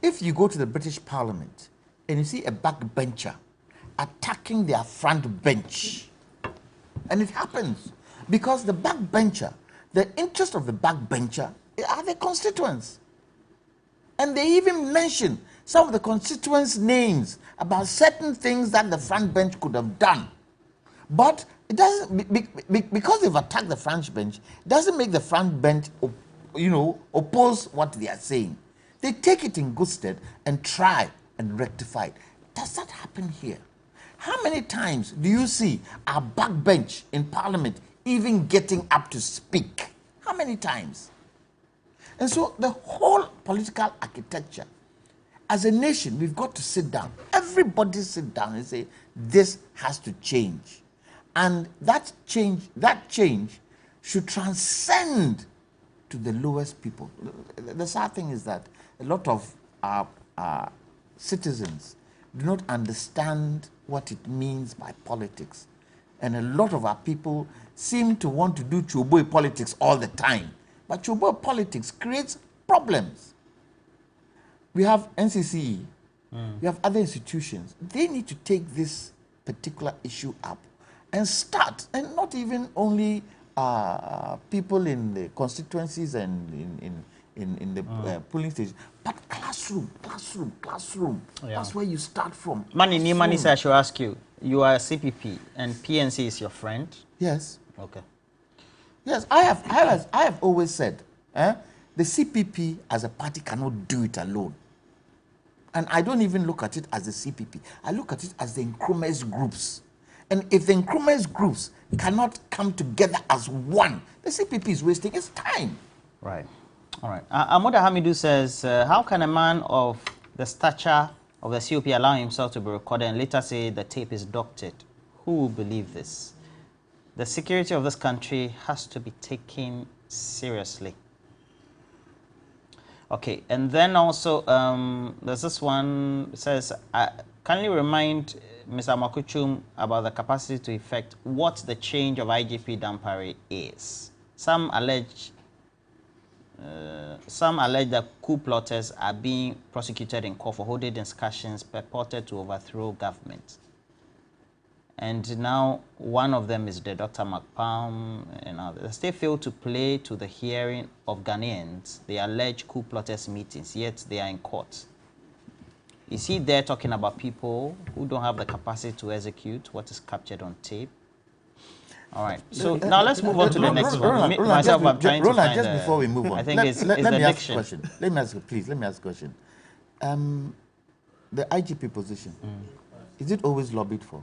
If you go to the British Parliament and you see a backbencher attacking their front bench, and it happens because the backbencher, the interest of the backbencher are the constituents. And they even mention some of the constituents' names about certain things that the front bench could have done. But it doesn't, because they've attacked the front bench, it doesn't make the front bench, oppose what they are saying. They take it in good stead and try and rectify it. Does that happen here? How many times do you see our backbench in Parliament even getting up to speak? How many times? And so the whole political architecture, as a nation, we've got to sit down. Everybody sit down and say, this has to change. And that change should transcend to the lowest people. The sad thing is that a lot of our citizens do not understand what it means by politics. And a lot of our people seem to want to do choboy politics all the time. But choboy politics creates problems. We have NCCE, we have other institutions. They need to take this particular issue up and start, and not even only people in the constituencies and in the polling stations, but classroom. Yeah. That's where you start from. Mani I should ask you, you are a CPP and PNC is your friend? Yes. Okay. Yes, I have always said, the CPP as a party cannot do it alone. And I don't even look at it as the CPP. I look at it as the increment groups. And if the increment groups cannot come together as one, the CPP is wasting its time. Right. All right. Amoda Hamidu says, how can a man of the stature of the COP allow himself to be recorded and later say the tape is doctored? Who will believe this? The security of this country has to be taken seriously. Okay, and then also there's this one says, can you remind Mr. Makuchum about the capacity to effect what the change of IGP Dampare is? Some allege that coup plotters are being prosecuted in court for holding discussions purported to overthrow government. And now one of them is the Dr. McPalm and others. The state failed to play to the hearing of Ghanaians the alleged coup plotters meetings, yet they are in court. Is he there talking about people who don't have the capacity to execute what is captured on tape? All right. So now let's move on to the next one. Myself, I'm trying to find just before we move on, I think it's the let me ask diction. a question. Let me ask you, please. Let me ask a question. The IGP position, is it always lobbied for?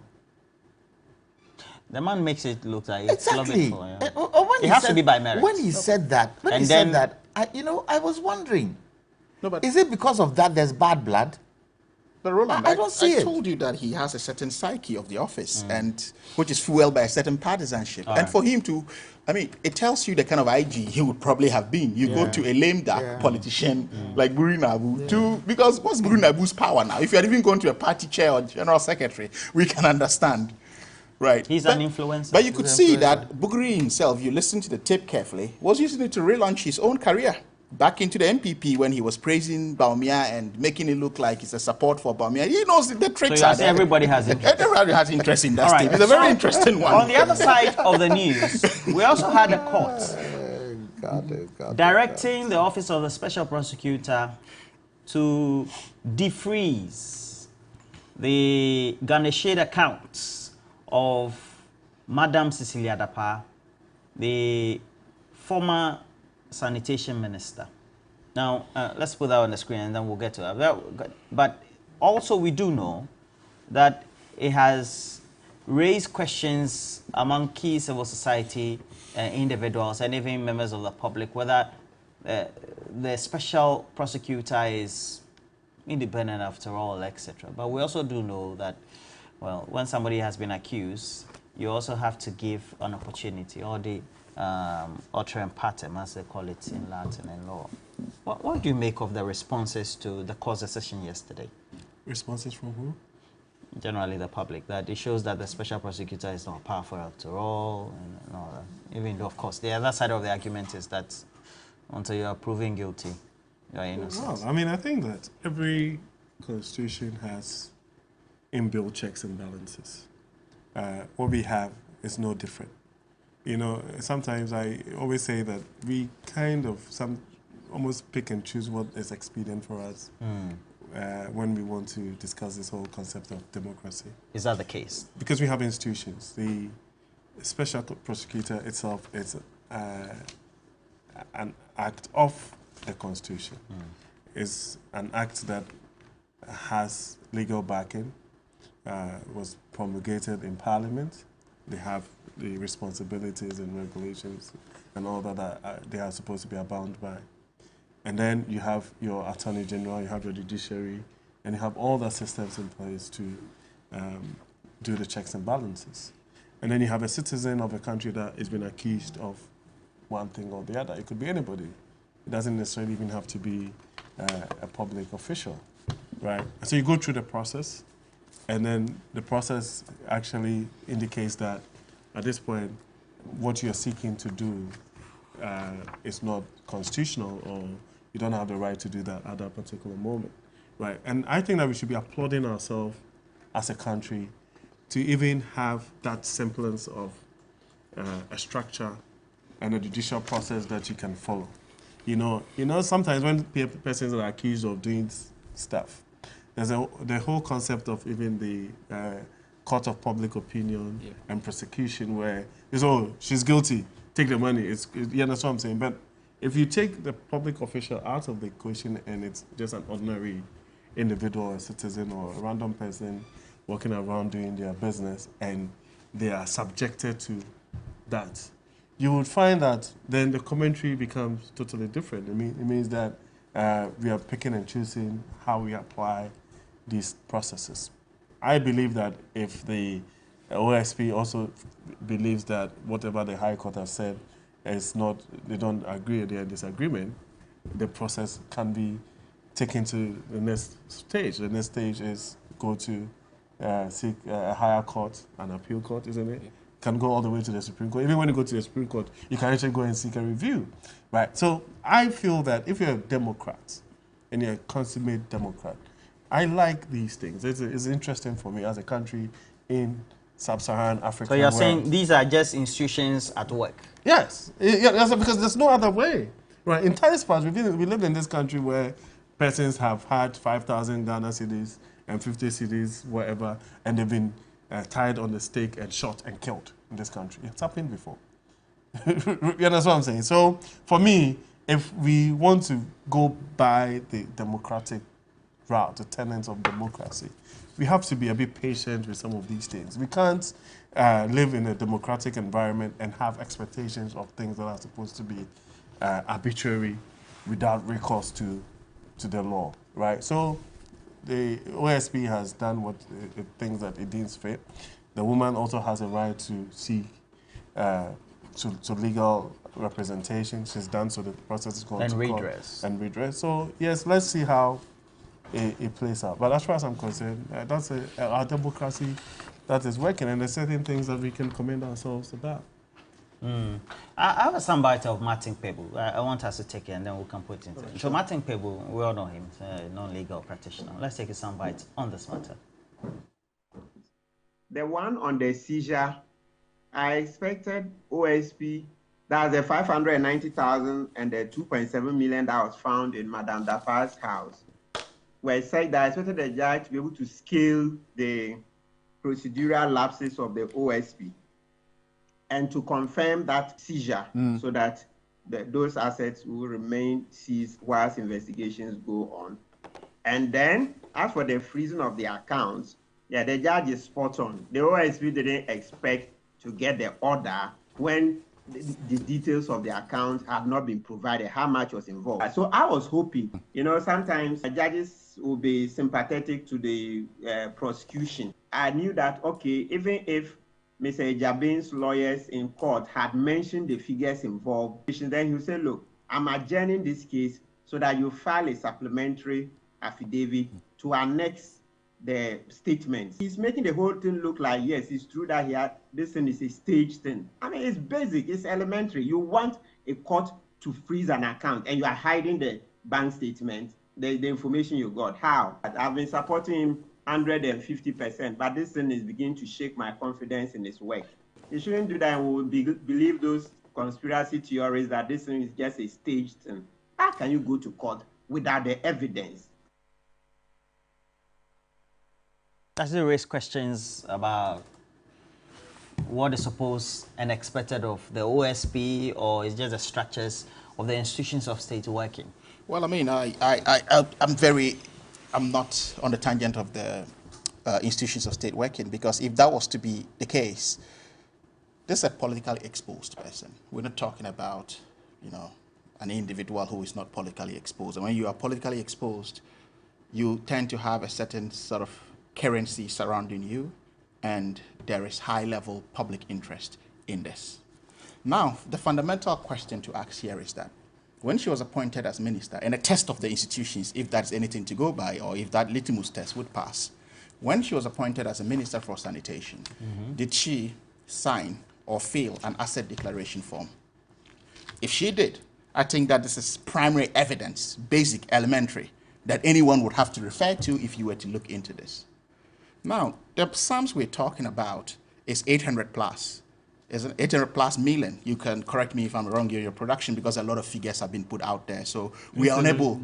The man makes it look like it's exactly. lobbied for. Yeah. It has to be by merit. When he said that, I was wondering, No, but is it because of that there's bad blood? But Roland, I don't see it. I told you that he has a certain psyche of the office, and which is fueled by a certain partisanship. And for him to, I mean, it tells you the kind of IG he would probably have been. You go to a lame duck politician like Buri Nabu, because what's Buri Nabu's power now? If you had even gone to a party chair or general secretary, we can understand. Right. He's an influencer. But you could see that Bugri himself, you listen to the tape carefully, was using it to relaunch his own career back into the MPP when he was praising Baumia and making it look like it's a support for Baumia. He knows the tricks so are there. everybody has interest. Everybody has interest in that All right. tape. It's a very interesting one. On the other side of the news, we also had a court directing the Office of the Special Prosecutor to defreeze the garnished accounts of Madam Cecilia Dapa, the former sanitation minister. Now, let's put that on the screen and then we'll get to it. But also we do know that it has raised questions among key civil society individuals and even members of the public whether the special prosecutor is independent after all, etc. But we also do know that, well, when somebody has been accused, you also have to give an opportunity, or the uterine partem, as they call it in Latin and law. What do you make of the responses to the court decision yesterday? Responses from who? Generally the public, that it shows that the special prosecutor is not powerful after all, and all that. Even though, of course, the other side of the argument is that until you are proven guilty, you are innocent. Well, I mean, I think that every constitution has inbuilt checks and balances. What we have is no different. You know, sometimes I always say that we kind of almost pick and choose what is expedient for us when we want to discuss this whole concept of democracy. Is that the case? Because we have institutions. The special prosecutor itself is an act of the Constitution. It's an act that has legal backing. was promulgated in Parliament. They have the responsibilities and regulations and all that they are supposed to be bound by. And then you have your Attorney General, you have your judiciary, and you have all the systems in place to do the checks and balances. And then you have a citizen of a country that has been accused of one thing or the other. It could be anybody. It doesn't necessarily even have to be a public official, right? So you go through the process, and then the process actually indicates that at this point, what you're seeking to do is not constitutional, or you don't have the right to do that at that particular moment, right? And I think that we should be applauding ourselves as a country to even have that semblance of a structure and a judicial process that you can follow. You know, sometimes when persons are accused of doing stuff, there's the whole concept of even the court of public opinion and prosecution, where it's, oh, she's guilty, take the money. You understand what I'm saying? But if you take the public official out of the equation and it's just an ordinary individual, a citizen, or a random person walking around doing their business, and they are subjected to that, you would find that then the commentary becomes totally different. It means that we are picking and choosing how we apply these processes. I believe that if the OSP also believes that whatever the High Court has said is not, they don't agree, they are in disagreement, the process can be taken to the next stage. The next stage is go to seek a higher court, an appeal court, isn't it? Can go all the way to the Supreme Court. Even when you go to the Supreme Court, you can actually go and seek a review, right? So I feel that if you're a Democrat, and you're a consummate Democrat, I like these things. It's interesting for me as a country in sub-Saharan Africa. So you're saying these are just institutions at work? Yes, because there's no other way, right? In times past, we lived in this country where persons have had 5,000 Ghana cedis and 50 cedis, whatever, and they've been tied on the stake and shot and killed in this country. It's happened before. You understand what I'm saying? So for me, if we want to go by the democratic route, the tenets of democracy, we have to be a bit patient with some of these things. We can't live in a democratic environment and have expectations of things that are supposed to be arbitrary without recourse to the law, right? So the OSP has done what it thinks that it deems fit. The woman also has a right to seek to legal representation. She's done, so the process is going to redress. And redress. So yes, let's see how it plays out. But as far as I'm concerned, that's our democracy that is working, and there's certain things that we can commend ourselves about. I have a soundbite of Martin Pebu. I want us to take it, and then we can put it into it. So Martin Pebu, we all know him, a non-legal practitioner. Let's take a soundbite on this matter. The one on the seizure, I expected OSP, that's the 590,000 and the 2.7 million that was found in Madame Dafar's house, where it said that I expected the judge to be able to scale the procedural lapses of the OSP and to confirm that seizure so that those assets will remain seized whilst investigations go on. And then, as for the freezing of the accounts, yeah, the judge is spot on. The OSP didn't expect to get the order when the details of the account had not been provided, how much was involved. So I was hoping, you know, sometimes judges will be sympathetic to the prosecution. I knew that, okay, even if Mr. Ejabin's lawyers in court had mentioned the figures involved, then he would say, look, I'm adjourning this case so that you file a supplementary affidavit to annex the statement. He's making the whole thing look like, yes, it's true that this thing is a staged thing. I mean, it's basic, it's elementary. You want a court to freeze an account and you are hiding the bank statement, the information you got. How? I've been supporting him 150%, but this thing is beginning to shake my confidence in his work. He shouldn't do that, and we will believe those conspiracy theories that this thing is just a staged thing. How can you go to court without the evidence? Does it raise questions about what is supposed and expected of the OSP, or is just the structures of the institutions of state working? Well, I mean, I'm not on the tangent of the institutions of state working, because if that was to be the case, this is a politically exposed person. We're not talking about, an individual who is not politically exposed. And when you are politically exposed, you tend to have a certain sort of currency surrounding you, and there is high-level public interest in this. Now, the fundamental question to ask here is that when she was appointed as minister, and a test of the institutions, if that's anything to go by, or if that litmus test would pass, when she was appointed as a minister for sanitation, did she sign or fill an asset declaration form? If she did, I think that this is primary evidence, basic, elementary, that anyone would have to refer to if you were to look into this. Now, the sums we're talking about is 800 plus. Is an 800 plus million. You can correct me if I'm wrong in your production, because a lot of figures have been put out there. So we are unable.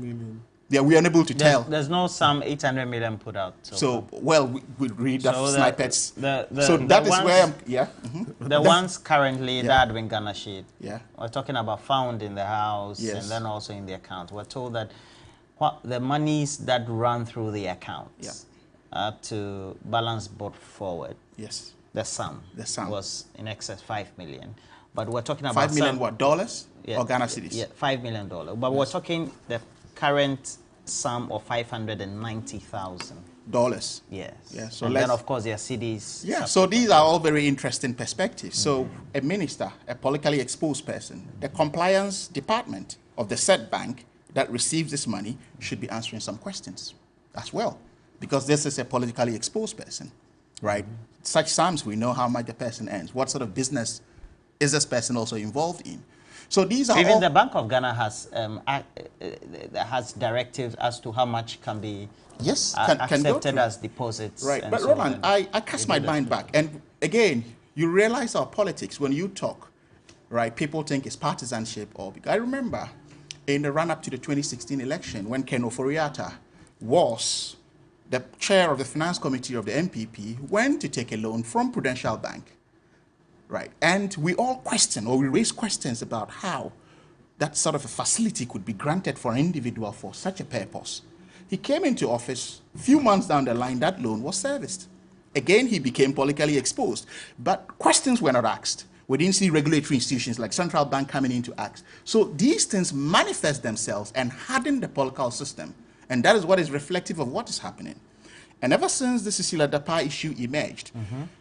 Yeah, we are unable to tell. There's no sum 800 million put out. So well, we read that snippets. So that is where I'm, the ones currently that have been Ghana sheet. Yeah. We're talking about found in the house, and then also in the account. We're told that the monies that run through the accounts to balance both forward. Yes. The sum was in excess 5 million, but we're talking about 5 million what, dollars or Ghana cedis? Yeah, $5 million. But we're talking the current sum of $590,000. Yes. Yeah. So then of course there are cedis. Yeah. So these are all very interesting perspectives. So a minister, a politically exposed person, the compliance department of the said bank that receives this money should be answering some questions as well, because this is a politically exposed person. Right? Such sums, we know how much the person earns. What sort of business is this person also involved in? So these are even the Bank of Ghana has directives as to how much can be accepted as deposits. Right, but Roland, I cast my mind back, and again, you realize our politics when you talk, right? People think it's partisanship, or I remember in the run-up to the 2016 election when Ken Ofori-Atta was the chair of the finance committee of the MPP, went to take a loan from Prudential Bank, right? And we all question, or we raise questions about how that sort of a facility could be granted for an individual for such a purpose. He came into office, a few months down the line, that loan was serviced. Again, he became politically exposed, but questions were not asked. We didn't see regulatory institutions like Central Bank coming in to act. So these things manifest themselves and harden the political system. And that is what is reflective of what is happening. And ever since the Cecilia Dapa issue emerged,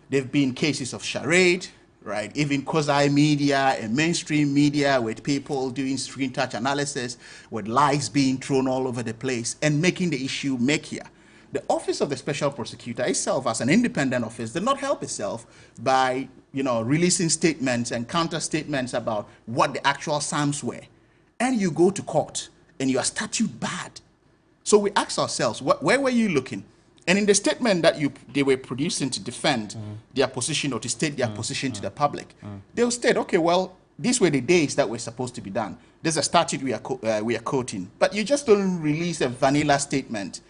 there have been cases of charade, right? Even quasi-media and mainstream media with people doing screen touch analysis, with lies being thrown all over the place and making the issue murkier. The Office of the Special Prosecutor itself, as an independent office, did not help itself by, releasing statements and counter-statements about what the actual sums were. And you go to court and you are statute barred. So we ask ourselves, where were you looking? And in the statement that they were producing to defend their position or to state their position to the public, they'll state, okay, well, these were the days that were supposed to be done. There's a statute we are quoting. But you just don't release a vanilla statement,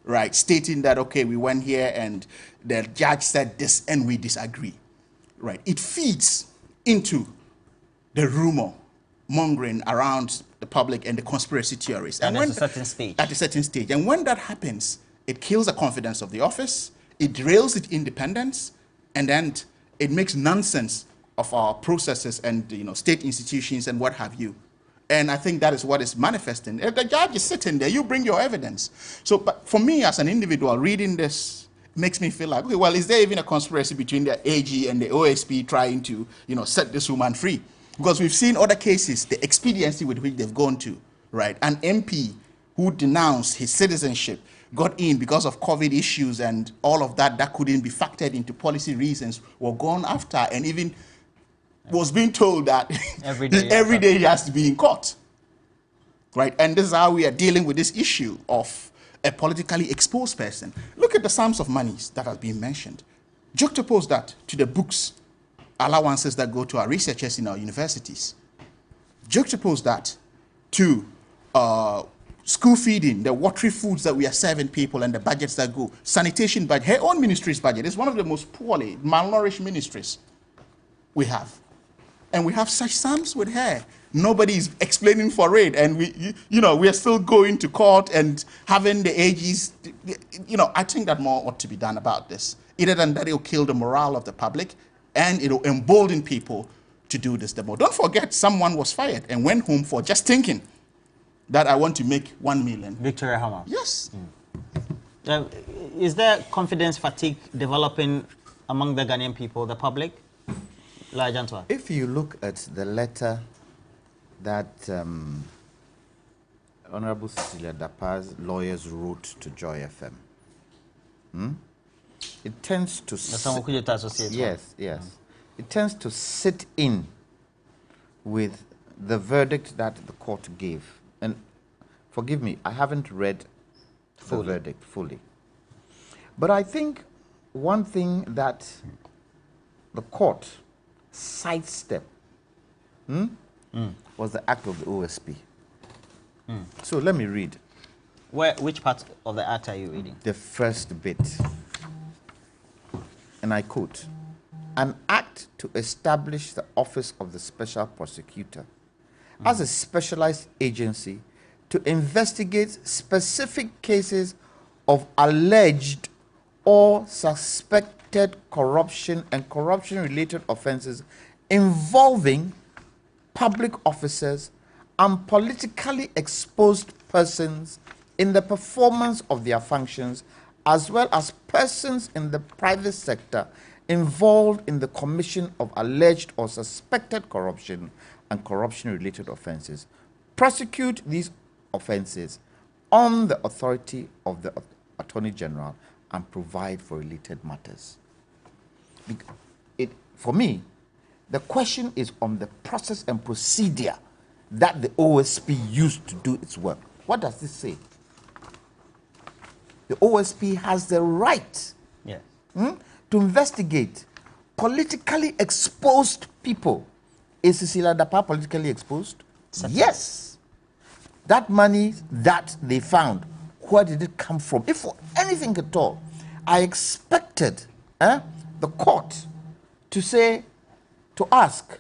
right, stating that, okay, we went here and the judge said this and we disagree, right? It feeds into the rumor mongering around the public and the conspiracy theories. And at a certain stage. At a certain stage. And when that happens, it kills the confidence of the office, it derails its independence, and then it makes nonsense of our processes and state institutions and what have you. And I think that is what is manifesting. If the judge is sitting there, you bring your evidence. So, but for me as an individual, reading this makes me feel like, okay, well, is there even a conspiracy between the AG and the OSP trying to, set this woman free? Because we've seen other cases, the expediency with which they've gone to, right? An MP who denounced his citizenship got in because of COVID issues and all of that couldn't be factored into policy reasons, were gone after, and even was being told that every day he has to be in court, right? And this is how we are dealing with this issue of a politically exposed person. Look at the sums of monies that have been mentioned. Juxtapose that to the books allowances that go to our researchers in our universities. Juxtapose that to school feeding, the watery foods that we are serving people and the budgets that go. Sanitation budget, her own ministry's budget is one of the most poorly malnourished ministries we have. and we have such psalms with her. Nobody is explaining for it, and we are still going to court and having the AGs. I think that more ought to be done about this. Either than that, it'll kill the morale of the public, and it'll embolden people to do this the more. Don't forget, someone was fired and went home for just thinking that I want to make 1 million. Victoria Hammer. Yes. Is there confidence fatigue developing among the Ghanaian people, the public? If you look at the letter that Honorable Cecilia Dapa's lawyers wrote to Joy FM, it tends to it tends to sit in with the verdict that the court gave. And forgive me, I haven't read the verdict fully. But I think one thing that the court sidestepped was the act of the OSP. So let me read. Which part of the act are you reading? The first bit. And I quote, "An act to establish the office of the special prosecutor as a specialized agency to investigate specific cases of alleged or suspected corruption and corruption-related offenses involving public officers and politically exposed persons in the performance of their functions, as well as persons in the private sector involved in the commission of alleged or suspected corruption and corruption-related offenses. Prosecute these offenses on the authority of the Attorney General and provide for related matters." For me, the question is on the process and procedure that the OSP used to do its work. What does this say? The OSP has the right to investigate politically exposed people. Is Cecilia Dapa politically exposed? Yes. That money that they found, where did it come from? If for anything at all, I expected the court to ask,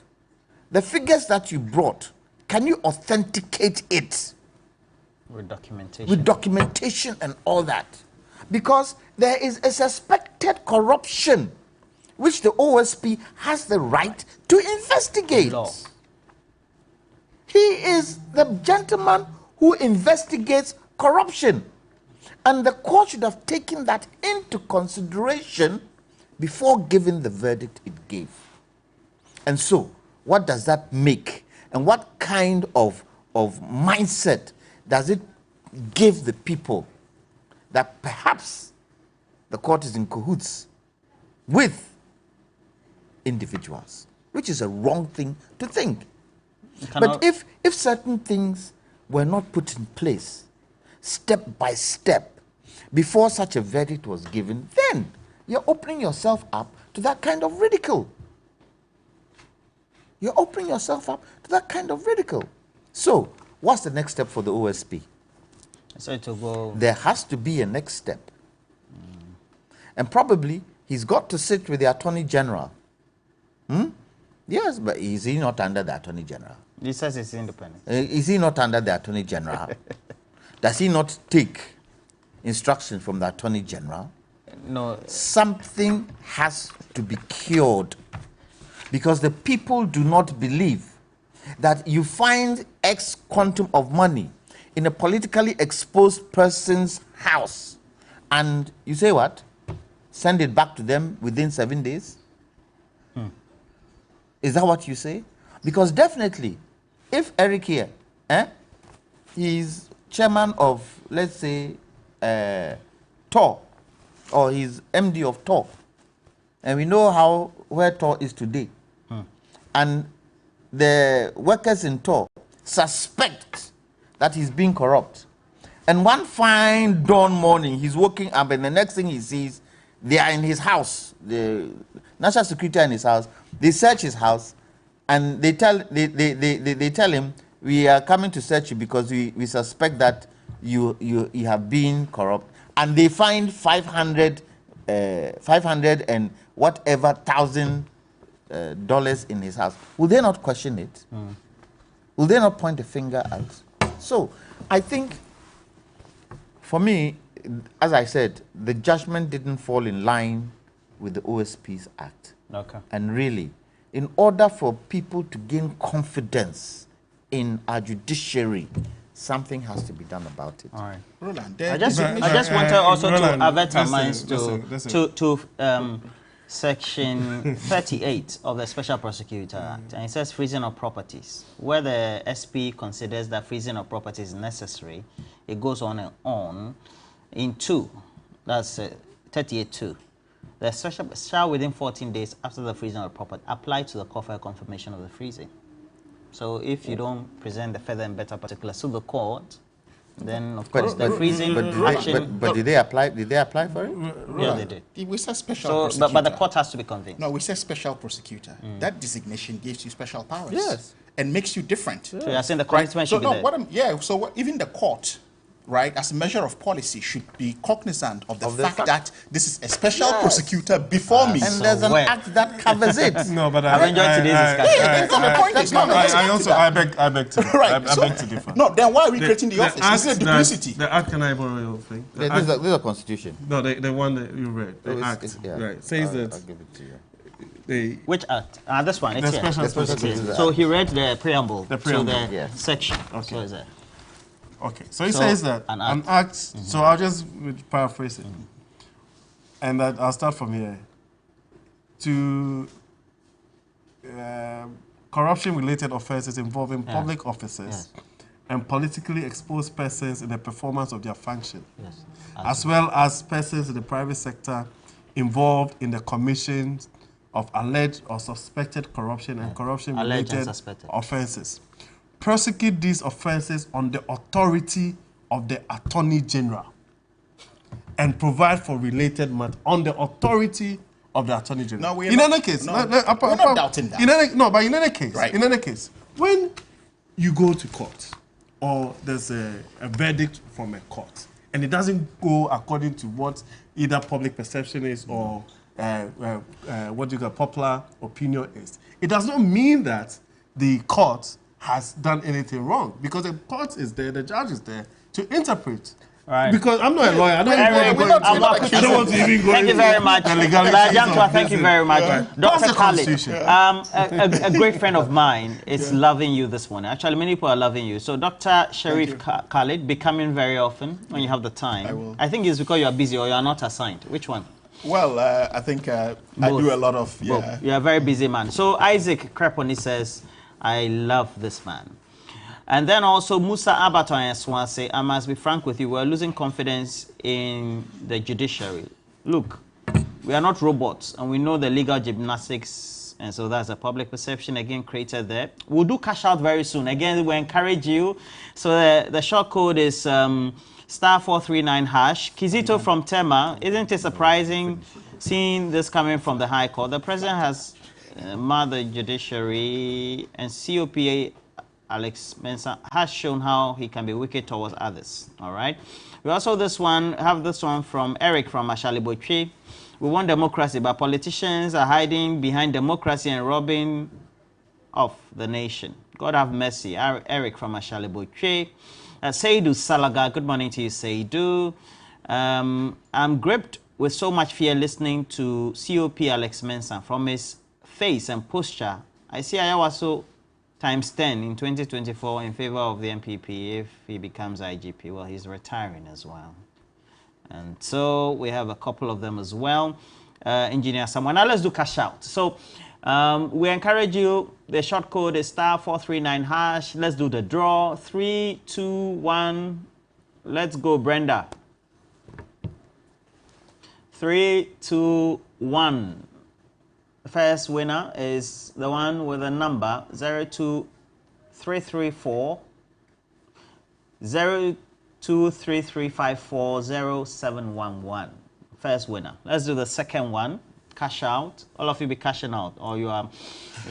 the figures that you brought, can you authenticate it? With documentation. With documentation and all that. Because there is a suspected corruption which the OSP has the right to investigate. Law. He is the gentleman who investigates corruption. And the court should have taken that into consideration before giving the verdict it gave. And so, what does that make? And what kind of mindset does it give the people that perhaps the court is in cahoots with individuals, which is a wrong thing to think. But if certain things were not put in place step by step before such a verdict was given, then you're opening yourself up to that kind of ridicule. You're opening yourself up to that kind of ridicule. So, what's the next step for the OSP? So to go. There has to be a next step. And probably he's got to sit with the Attorney General. Yes, but is he not under the Attorney General? He says he's independent. Is he not under the Attorney General? Does he not take instructions from the Attorney General? No. Something has to be cured, because the people do not believe that you find X quantum of money in a politically exposed person's house and you say what? Send it back to them within 7 days? Is that what you say? Because definitely, if Eric here, he's chairman of, let's say, TOR, or he's MD of TOR, and we know where TOR is today, and the workers in TOR suspect that he's being corrupt, and one fine dawn morning he's waking up and the next thing he sees, they are in his house, the national security are in his house, they search his house, and they tell him, we are coming to search you because we suspect that you have been corrupt, and they find 500 and whatever thousand dollars in his house, will they not question it? Will they not point a finger out? So I think, for me, as I said, the judgment didn't fall in line with the OSP's act. Okay. And really, in order for people to gain confidence in our judiciary, something has to be done about it. All right. Roland, I just wanted also Roland, to avert our listen, minds listen. to Section 38 of the Special Prosecutor Act, and it says freezing of properties. Where the SP considers that freezing of property is necessary, it goes on and on. In 2, that's 38.2. The special shall within 14 days after the freezing of property apply to the court for confirmation of the freezing. So if you don't present the further and better particulars to the court, then of course the freezing action. But did they apply? Did they apply for it? Yeah, they did. We say special So, prosecutor. but the court has to be convinced. No, we say special prosecutor. That designation gives you special powers. Yes. And makes you different. So you're saying the Right? commitment So should no, be there. even the court, right, as a measure of policy, should be cognizant of the fact that this is a special prosecutor before me. And there's an where? act that covers it. No, but I've enjoyed today's discussion. That's not the point. It's not. I beg to differ. Right. I beg to differ. No, then why are we creating the office? This is a duplicity. The act, can I borrow your thing? The This act- is a constitution. no, the one that you read, the act, Yeah. right, says I'll that give it to you. the Which act? This one. It's The here. special prosecutor. So he read the preamble, The preamble, to the yes. section. Okay. So is there. Okay, so it So, says that an an act. act, so I'll just paraphrase it. And that I'll start from here. To corruption-related offenses involving public officers and politically exposed persons in the performance of their function, Yes. as well as persons in the private sector involved in the commission of alleged or suspected corruption and Alleged and corruption-related suspected. offenses. Prosecute these offenses on the authority of the Attorney General and provide for related matters on the authority of the Attorney General. No, we're in not- any case, no, we're not doubting that. but in any case, Right. in any case, when you go to court or there's a verdict from a court and it doesn't go according to what either public perception is or what you call popular opinion is, it does not mean that the court has done anything wrong, because the court is there, the judge is there to interpret. Right. Because I'm not a lawyer. I don't Eric, even I'm not I don't want to even go Thank you into very much. the legalities Lajantua, of thank you this very much. thing. That's Dr. the Khalid, Constitution. a great friend of mine is loving you this morning. Actually, many people are loving you. So Dr. Sharif Khalid, be coming very often when you have the time. I will. I think it's because you are busy or you are not assigned. Which one? Well, I think I Both. do a lot of, Both. You're a very busy man. So Isaac Creponi says, I love this man. And then also Musa Abaton say, I must be frank with you, we're losing confidence in the judiciary. Look, we are not robots, and we know the legal gymnastics, and so that's a public perception again created there. We'll do cash out very soon. Again, we encourage you. So the short code is *439#. Kizito from Tema, isn't it surprising seeing this coming from the High Court? The president has marred the judiciary, and COPA Alex Mensah has shown how he can be wicked towards others. All right. We also have this one from Eric from Ashalibochi. We want democracy, but politicians are hiding behind democracy and robbing off the nation. God have mercy. Eric from Ashalibochi. Seidu Salaga, good morning to you, Seidu. I'm gripped with so much fear listening to COP Alex Mensah. From his face and posture, I see Ayawaso times 10 in 2024 in favor of the MPP if he becomes IGP. Well, he's retiring as well. And so we have a couple of them as well. Engineer someone. Now let's do cash out. So we encourage you. The short code is *439#. Let's do the draw. 3, 2, 1. Let's go, Brenda. 3, 2, 1. The first winner is the one with the number 02334 023340711. First winner. Let's do the second one. Cash out. All of you be cashing out, or you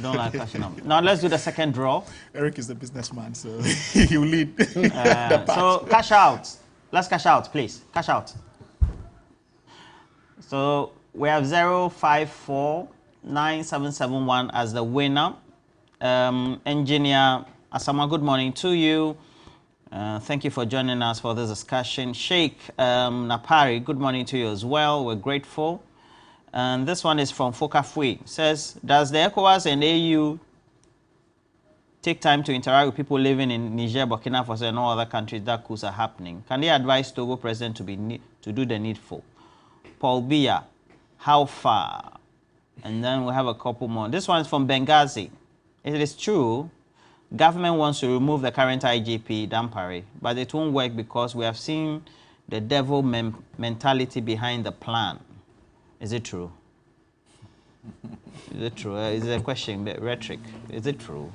don't like cashing out. Now let's do the second draw. Eric is the businessman, so he will lead the pack. So cash out. Let's cash out, please. Cash out. So we have 054 9771 as the winner. Engineer Asama, good morning to you. Thank you for joining us for this discussion. Sheikh Napari, good morning to you as well. We're grateful. And this one is from Fokafui. Says, does the ECOWAS and AU take time to interact with people living in Niger, Burkina Faso, and all other countries that coups are happening? Can they advise Togo president to do the needful? Paul Biya, how far? And then we have a couple more. This one is from Benghazi. It is true, government wants to remove the current IGP, Dampare, but it won't work because we have seen the devil mentality behind the plan. Is it true? Is it true? Is it a question, rhetoric? Is it true?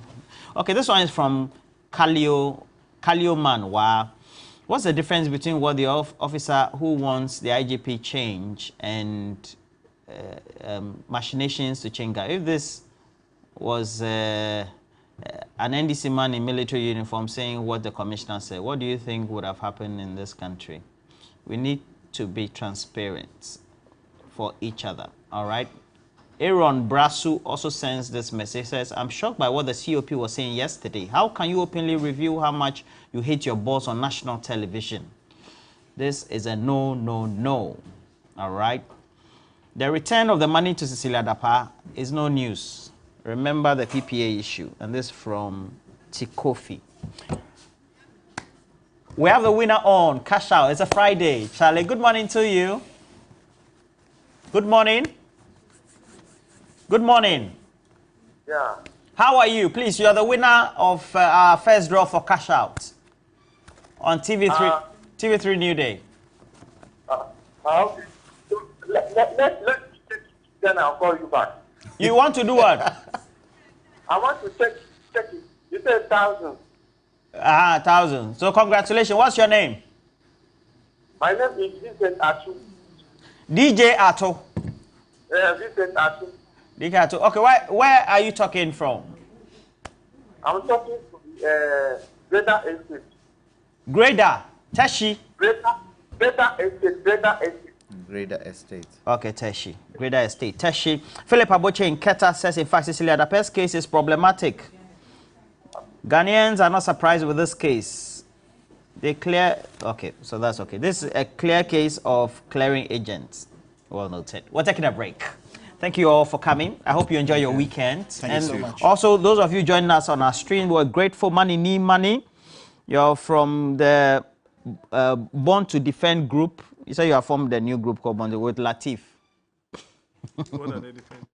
Okay, this one is from Kalio Manwa. What's the difference between what the officer who wants the IGP change and machinations to change that? If this was an NDC man in military uniform saying what the commissioner said, what do you think would have happened in this country? We need to be transparent for each other, all right? Aaron Brasu also sends this message. Says, I'm shocked by what the COP was saying yesterday. How can you openly reveal how much you hate your boss on national television? This is a no, no, no. All right? The return of the money to Cecilia Dapa is no news. Remember the PPA issue. And this from Tikofi. We have the winner on Cash Out. It's a Friday. Charlie, good morning to you. Good morning. Good morning. Yeah. How are you? Please, you are the winner of our first draw for Cash Out on TV3, TV3 New Day. Okay. So let me check, then I'll call you back. You want to do what? I want to check it. You said 1,000. 1,000. So congratulations. What's your name? My name is Vincent Atu. DJ Ato. Vincent Atu. DJ Ato. Okay, where are you talking from? I'm talking from Greater Estate. Greater. Teshi. Greater Estate. Greater Estate. Okay, Teshi. Greater Estate. Teshi. Philip Aboche in Keta says, in fact, Cecilia Dape's case is problematic. Ghanaians are not surprised with this case. They clear... Okay, so that's okay. This is a clear case of clearing agents. Well noted. We're taking a break. Thank you all for coming. I hope you enjoy your weekend. Thank you so much. Also, those of you joining us on our stream, we're grateful. Money, need money. You're from the Born to Defend group. You say you are from the new group called Born with Latif. What are they defending?